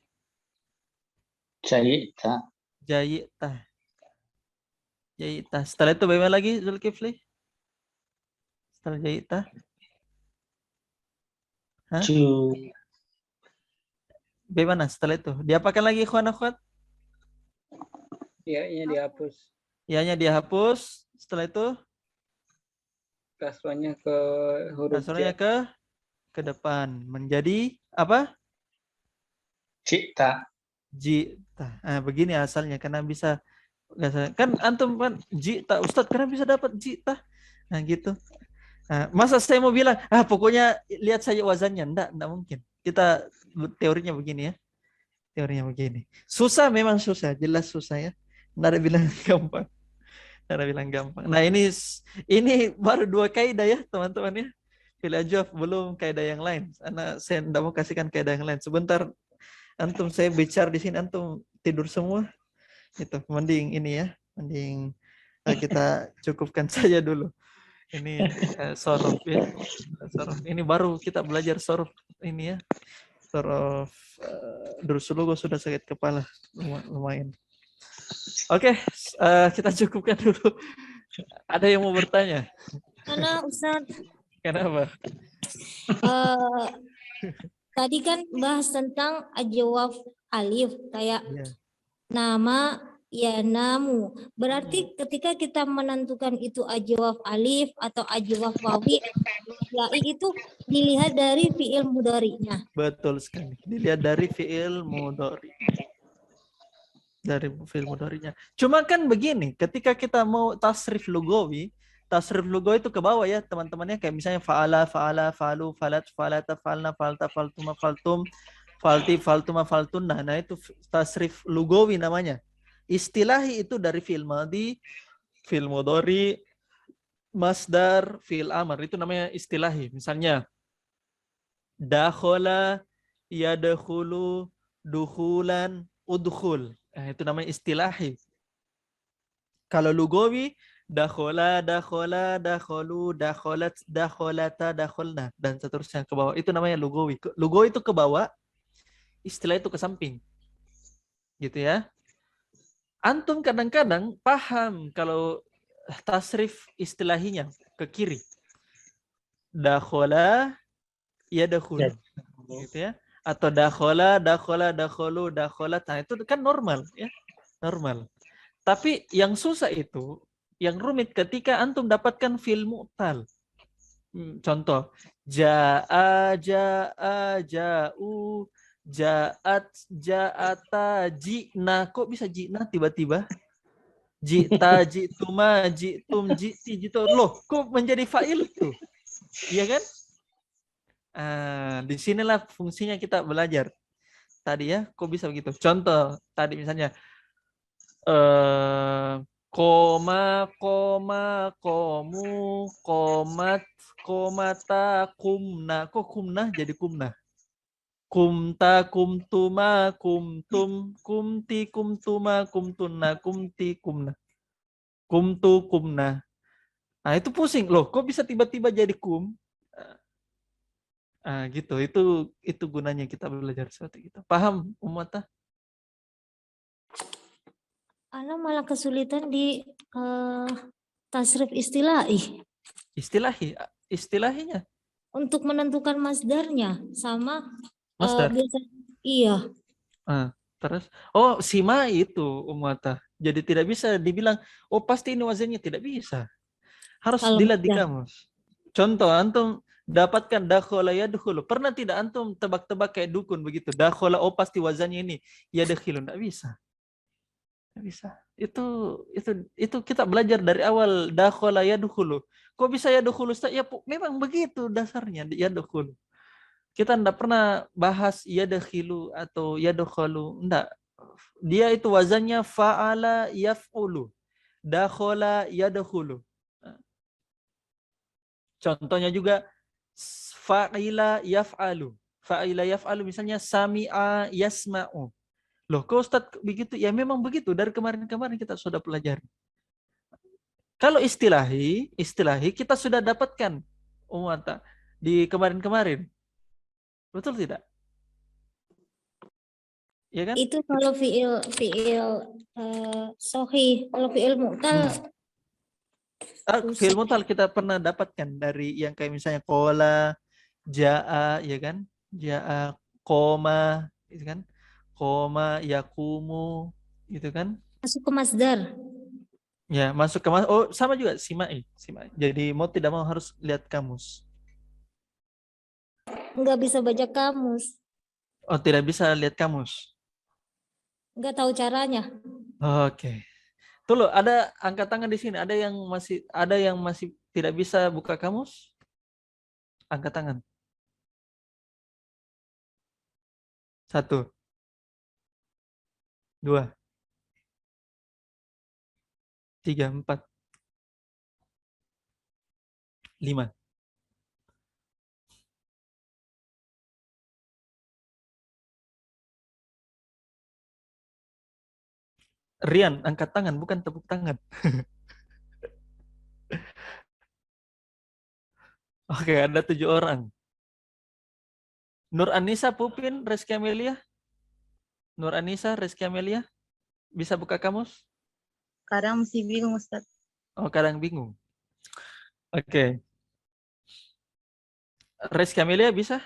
Setelah itu bagaimana lagi, Zulkifli? Setelah jayita? Bagaimana setelah itu? Diapakan lagi ikhwan akhwat? Ya-nya dihapus. Ianya dihapus. Setelah itu Kasrohnya ke huruf kasrohnya J. ke depan menjadi apa? Cita. Jita. Begini asalnya karena bisa kan antum kan jita Ustadz karena bisa dapat jita. Nah gitu. Masa saya mau bilang pokoknya lihat saja wazannya, enggak mungkin. Kita teorinya begini ya. Teorinya begini. Susah memang susah, jelas susah ya. Nggak ada bilang gampang. Nggak ada bilang gampang. Nah ini baru 2 kaidah ya teman-teman ya. Fil ajwaf belum kaidah yang lain. Karena saya tidak mau kasihkan kaidah yang lain. Sebentar antum saya bicara di sini antum tidur semua. Itu mending ini ya. Mending kita cukupkan saja dulu. Ini sorof ya. Sorof. Ini baru kita belajar sorof ini ya. Sorof Dursulugo sudah sakit kepala lumayan. Oke, kita cukupkan dulu. Ada yang mau bertanya? Karena Ustaz, Kenapa? tadi kan bahas tentang ajwaf alif kayak nama, ya namu. Berarti ketika kita menentukan itu ajwaf alif atau ajwaf wawi, yai itu dilihat dari fiil mudhari'nya. Betul sekali. Dilihat dari fiil mudhari. Dari fiil mudhari'nya. Cuma kan begini, ketika kita mau tasrif lugawi itu ke bawah ya teman-temannya, kayak misalnya fa'ala, fa'alu, falat, falata, falna, falta, faltuma, faltum, falti, faltuma, faltunna. Nah itu tasrif lugawi namanya. Istilahi itu dari fiil madhi, fiil mudhari, masdar, fiil amr. Itu namanya istilahi. Misalnya dakhala, yadkhulu, dukhulan, udkhul. Itu namanya istilahi. Kalau lugawi, dakhala, dakhalu, dakhalat, dakhalata, dakhalna, dan seterusnya ke bawah. Itu namanya lugawi. Lugawi itu ke bawah, istilah itu ke samping. Gitu ya. Antum kadang-kadang paham kalau tasrif istilahinya ke kiri. Dakhala, yadkhul. Gitu ya. Atau dakhala, dakhulu, dakhalat. Nah, itu kan normal ya. Normal. Tapi yang susah itu, yang rumit ketika antum dapatkan fi'il mu'tal. Contoh, ja'a, ja'u, ja'at, ja'ata, ji'na. Kok bisa ji'na tiba-tiba? Ji'ta, ji'tuma, ji'tum, ji'ti, ji'tu. Loh, kok menjadi fa'il tuh? Iya kan? Disinilah fungsinya kita belajar. Tadi ya, kok bisa begitu? Contoh, tadi misalnya, koma, komu, komat, komata, kumna. Kok kumna jadi kumna? Kumta, kumtuma, kumtum, kumti, kumtuma, kumtunna, kumti, kumna. Kumtu, kumna. Nah itu pusing. Loh, kok bisa tiba-tiba jadi kum? Gitu. Itu gunanya kita belajar seperti itu. Paham, umatah? Ana malah kesulitan di tasrif istilahi. Istilahinya. Untuk menentukan masdarnya sama Masdar. Iya. Terus, sima itu umatah. Jadi tidak bisa dibilang, pasti ini wazannya, tidak bisa. Harus dilihat di kamus. Contoh, antum dapatkan dakhala yadkhulu. Pernah tidak antum tebak-tebak kayak dukun begitu? Dakhala, pasti wazannya ini. Yadkhulu, enggak bisa. Enggak bisa. Itu kita belajar dari awal dakhala yadkhulu. Kok bisa yadkhulu? Ya memang begitu dasarnya yadkhulu. Kita enggak pernah bahas yadkhilu atau yadkhalu, enggak. Dia itu wazannya fa'ala yaf'ulu. Dakhala yadkhulu. Contohnya juga fa'ila yaf'alu. Fa'ila yaf'alu misalnya sami'a yasma'u. Loh, kok Ustaz begitu? Ya memang begitu. Dari kemarin-kemarin kita sudah pelajari. Kalau istilahi kita sudah dapatkan di kemarin-kemarin. Betul tidak? Ya kan? Itu kalau fiil sahih, kalau fiil mu'tal Fiil mu'tal kita pernah dapatkan dari yang kayak misalnya qala, ja'a, ya kan? Ja'a, qoma, gitu kan? Koma, yakumu, gitu kan? Masuk ke masdar. Ya, masuk ke oh sama juga simai. Jadi mau tidak mau harus lihat kamus. Nggak bisa baca kamus. Oh, tidak bisa lihat kamus. Nggak tahu caranya. Oke. Tuh loh, ada angkat tangan di sini. Ada yang masih tidak bisa buka kamus? Angkat tangan. 1, 2, 3, 4, 5. Rian, angkat tangan, bukan tepuk tangan. Oke, ada 7 orang. Nur Anissa, Pupin, Reski Amelia. Nur Anissa, Reski Amelia. Bisa buka kamus? Kadang masih bingung Ustaz. Oh, kadang bingung. Oke. Reski Amelia bisa?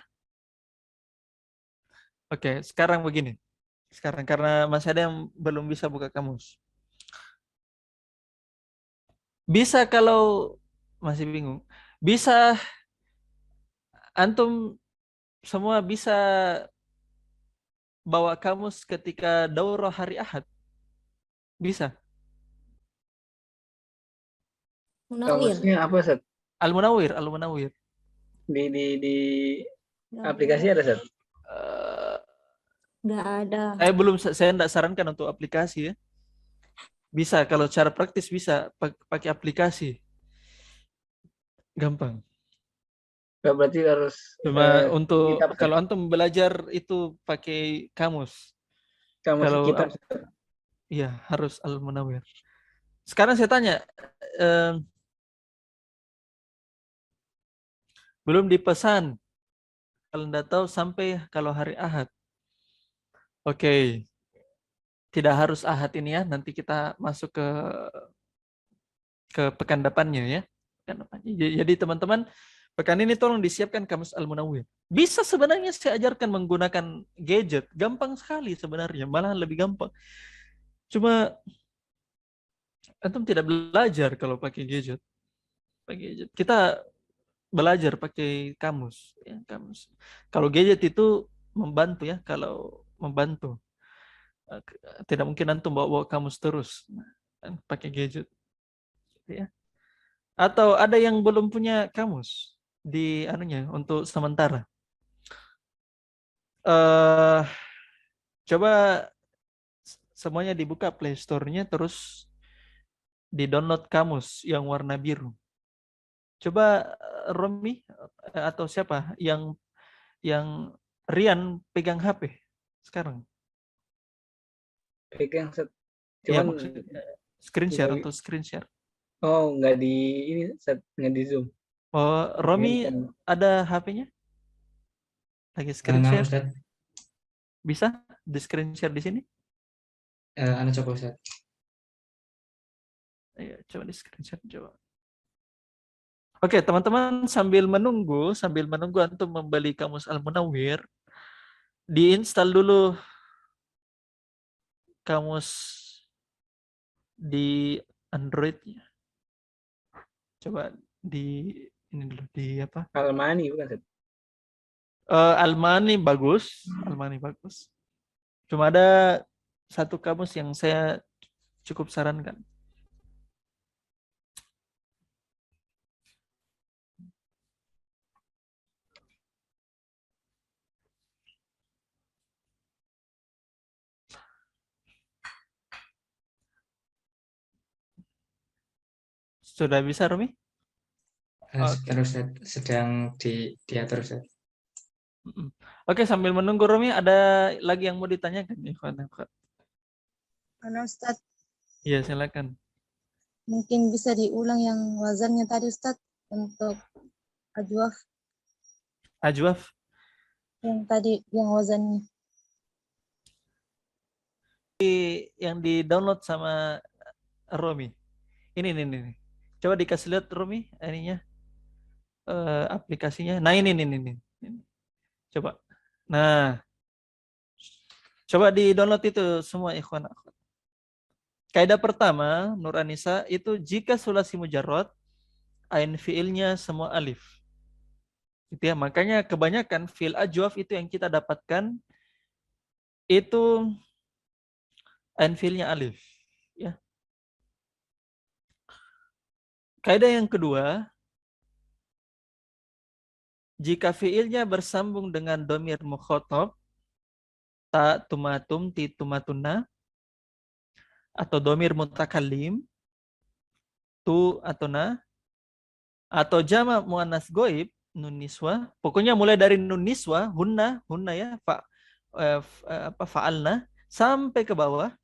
Oke, sekarang begini. Sekarang karena masih ada yang belum bisa buka kamus. Bisa kalau masih bingung. Bisa antum semua bisa bawa kamus ketika daurah hari Ahad? Bisa? Munawir. Kamusnya apa, Ustaz? Al-Munawir. Di aplikasi ada, Ustaz? Nggak ada. Saya enggak sarankan untuk aplikasi ya. Bisa kalau cara praktis bisa pakai aplikasi. Gampang. Berarti harus Cuma untuk kitab, Ustaz. kalau antum belajar itu pakai kamus. Kamus Kalau kitab, Ustaz. iya harus Al-Munawir. Sekarang saya tanya, belum dipesan. Kalau enggak tahu sampai kalau hari Ahad. Oke. Tidak harus Ahad ini ya, nanti kita masuk ke pekan depannya ya. Pekan depannya. Jadi teman-teman, pekan ini tolong disiapkan kamus Al-Munawwir. Bisa sebenarnya saya ajarkan menggunakan gadget, gampang sekali sebenarnya, malahan lebih gampang. Cuma antum tidak belajar kalau pakai gadget. Kita belajar pakai kamus, ya, kamus. Kalau gadget itu membantu ya, kalau membantu. Tidak mungkin antum bawa kamus terus pakai gadget ya. Atau ada yang belum punya kamus di anunya untuk sementara, coba semuanya dibuka Play Store-nya terus di download kamus yang warna biru. Coba Romi atau siapa yang Rian pegang HP sekarang. Pegang, Ustaz. Ya, Cuman screen share. Oh, nggak di ini, Ustaz, nggak di Zoom. Oh, Romi ada HP-nya? Lagi screen Nah, share? Ustaz. Bisa di screen share di sini? Anu coba, Ustaz. Ayo, coba di screen share coba. Oke, teman-teman sambil menunggu antum membeli kamus Al-Munawwir, diinstal dulu kamus di Android-nya. Coba di ini dulu di apa? Almani bukan, Ustaz? Almani bagus. Cuma ada satu kamus yang saya cukup sarankan. Sudah bisa, Rumi? Terus sedang diatur, Ustaz. Oke, sambil menunggu Rumi, ada lagi yang mau ditanyakan? Ustaz, iya, silakan. mungkin bisa diulang yang wazannya tadi Ustaz untuk ajwaf. Ajwaf? Yang tadi yang wazannya. Yang di-download sama Romi. Ini. Coba dikasih lihat Romi, ininya. Aplikasinya. Nah, ini. Coba. Nah. Coba di-download itu semua ikhwan akhwat. Kaidah pertama, Nur Anisa, itu jika sulasi mujarrad, ain fiilnya semua alif. Gitu ya. Makanya kebanyakan fiil ajwaf itu yang kita dapatkan itu ain fiilnya alif. Ya. Kaidah yang kedua, jika fiilnya bersambung dengan domir mukhotob, ta tumatum, ti tumatuna, atau domir mutakallim, tu atau na, atau jama muannas goib, nun niswa, pokoknya mulai dari nun niswa, hunna ya, fa'alna, sampai ke bawah,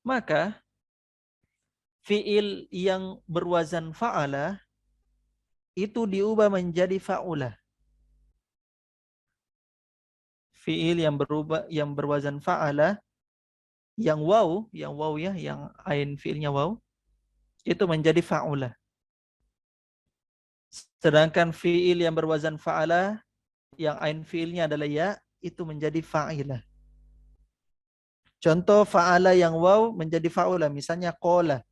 maka fiil yang berwazan fa'ala itu diubah menjadi fa'ula. Fiil yang berwazan fa'ala, yang waw ya, yang ain fiilnya waw, itu menjadi fa'ula. Sedangkan fiil yang berwazan fa'ala, yang ain fiilnya adalah ya, itu menjadi fa'ilah. Contoh fa'ala yang waw menjadi fa'ula, misalnya qala.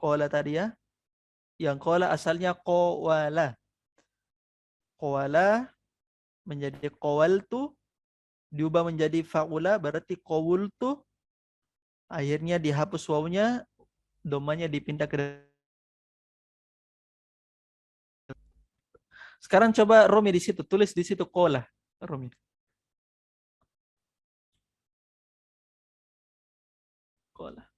Qala tadi ya, yang qala asalnya qawala. Qawala menjadi qawaltu, diubah menjadi fa'ula, berarti qawultu, akhirnya dihapus wawnya, domanya dipindah ke. Sekarang coba Romi di situ, tulis di situ qala, Romi. Qala.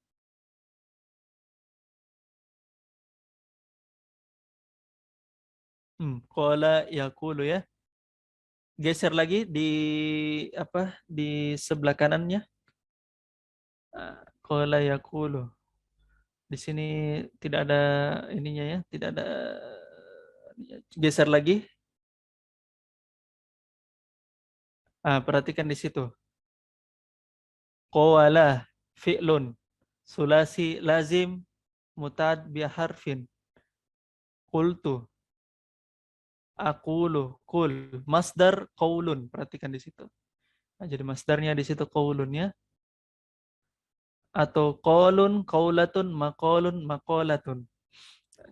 Qala yaqulu ya. Geser lagi di di sebelah kanannya. Qala yaqulu. Di sini tidak ada ininya ya, tidak ada. Geser lagi. Perhatikan di situ. Qawala fi'lun sulasi lazim mutad bi harfin. Qultu aqulu qul, masdar qaulun, perhatikan di situ. Jadi masdarnya di situ qaulun ya. Atau qaulun qaulatun maqalun maqalatun.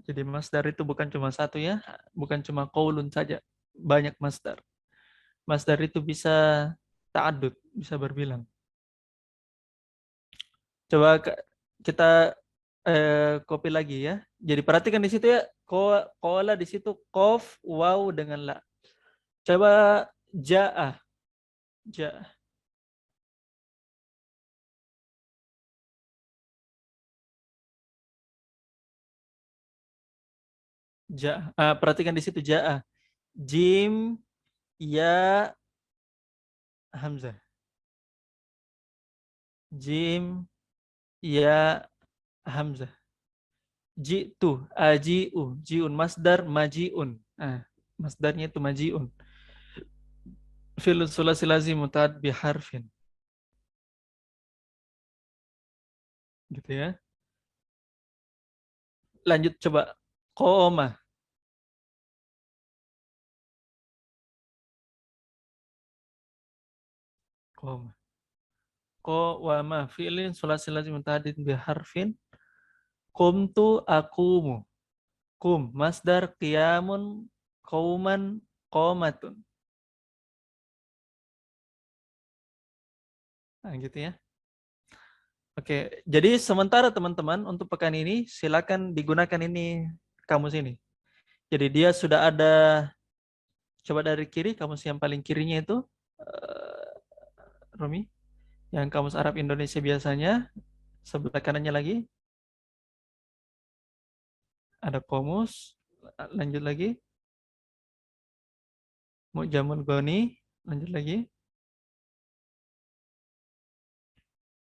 Jadi masdar itu bukan cuma satu ya, bukan cuma qaulun saja, banyak masdar. Masdar itu bisa ta'addud, bisa berbilang. Coba kita copy lagi ya. Jadi perhatikan di situ ya, qala di situ qaf waw dengan la. Coba ja'ah. Ja'ah. Ja'ah. Perhatikan di situ ja'ah. Jim ya hamzah. Jim ya hamzah. Jitu, aji'u, ji'un masdar maji'un. Masdarnya itu maji'un. Fi'lun sulasi lazim muta'ad bi harfin. Gitu ya. Lanjut coba qoma. Qoma. Qawama fi'lin sulasi lazim muta'addid bi harfin. Qumtu aqumu. Kum masdar qiyamun qauman qomatun. Gitu ya. Oke, jadi sementara teman-teman untuk pekan ini silakan digunakan ini kamus ini. Jadi dia sudah ada, coba dari kiri, kamus yang paling kirinya itu Romi, yang kamus Arab Indonesia biasanya, sebelah kanannya lagi ada kamus, lanjut lagi Mu'jamul Ghani, lanjut lagi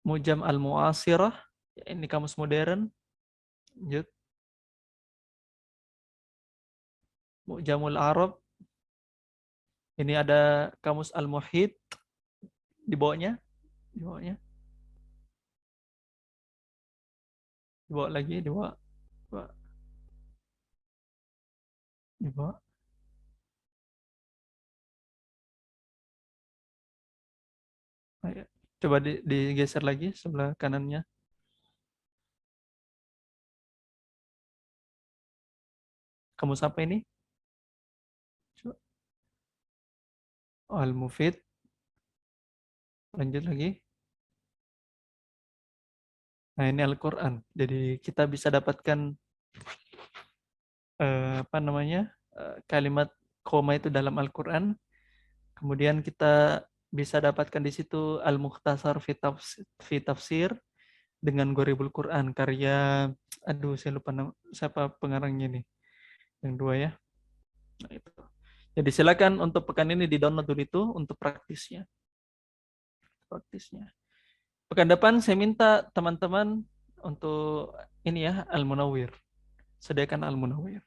Mu'jam Al-Mu'asirah, ini kamus modern, lanjut Mu'jamul Arab, ini ada kamus Al-Muhit di bawahnya, di bawah lagi, di bawah. Ayo. Coba digeser lagi sebelah kanannya. Kamu siapa ini? Coba. Oh, Al-Mufid. Lanjut lagi. Nah, ini Al-Quran. Jadi kita bisa dapatkan kalimat koma itu dalam Al-Quran. Kemudian kita bisa dapatkan di situ Al-Mukhtasar fi Tafsir dengan Gharibul Quran karya, aduh saya lupa siapa pengarangnya nih, yang dua ya. Nah, itu. Jadi silakan untuk pekan ini di-download dulu itu untuk praktisnya. Pekan depan saya minta teman-teman untuk ini ya, Al-Munawwir. Sediakan Al-Munawwir.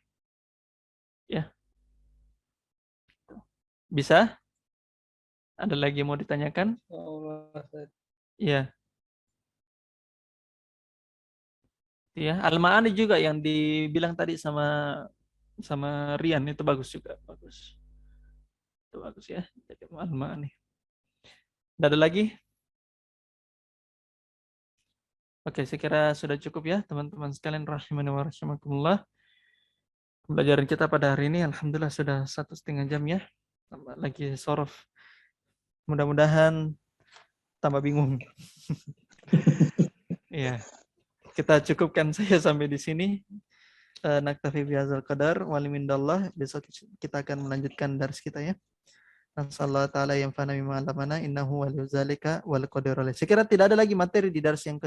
Ya. Bisa? Ada lagi yang mau ditanyakan? Iya. Ya, Al-Ma'ani juga yang dibilang tadi sama Rian itu bagus juga, bagus. Itu bagus ya. Jadi Al-Ma'ani. Ada lagi? Oke, saya kira sudah cukup ya teman-teman sekalian rahimani wa rahimakumullah. Pembelajaran kita pada hari ini alhamdulillah sudah 1,5 jam ya. Tambah lagi sorof. Mudah-mudahan tambah bingung. Iya. Kita cukupkan saja sampai di sini. Naktafi bihadzal qadar wal mindallah. Besok kita akan melanjutkan dars kita ya. Nasallahu taala yang fana mimma alamana innahu waliyudzalika wal qadiru alaih. Saya kira tidak ada lagi materi di dars yang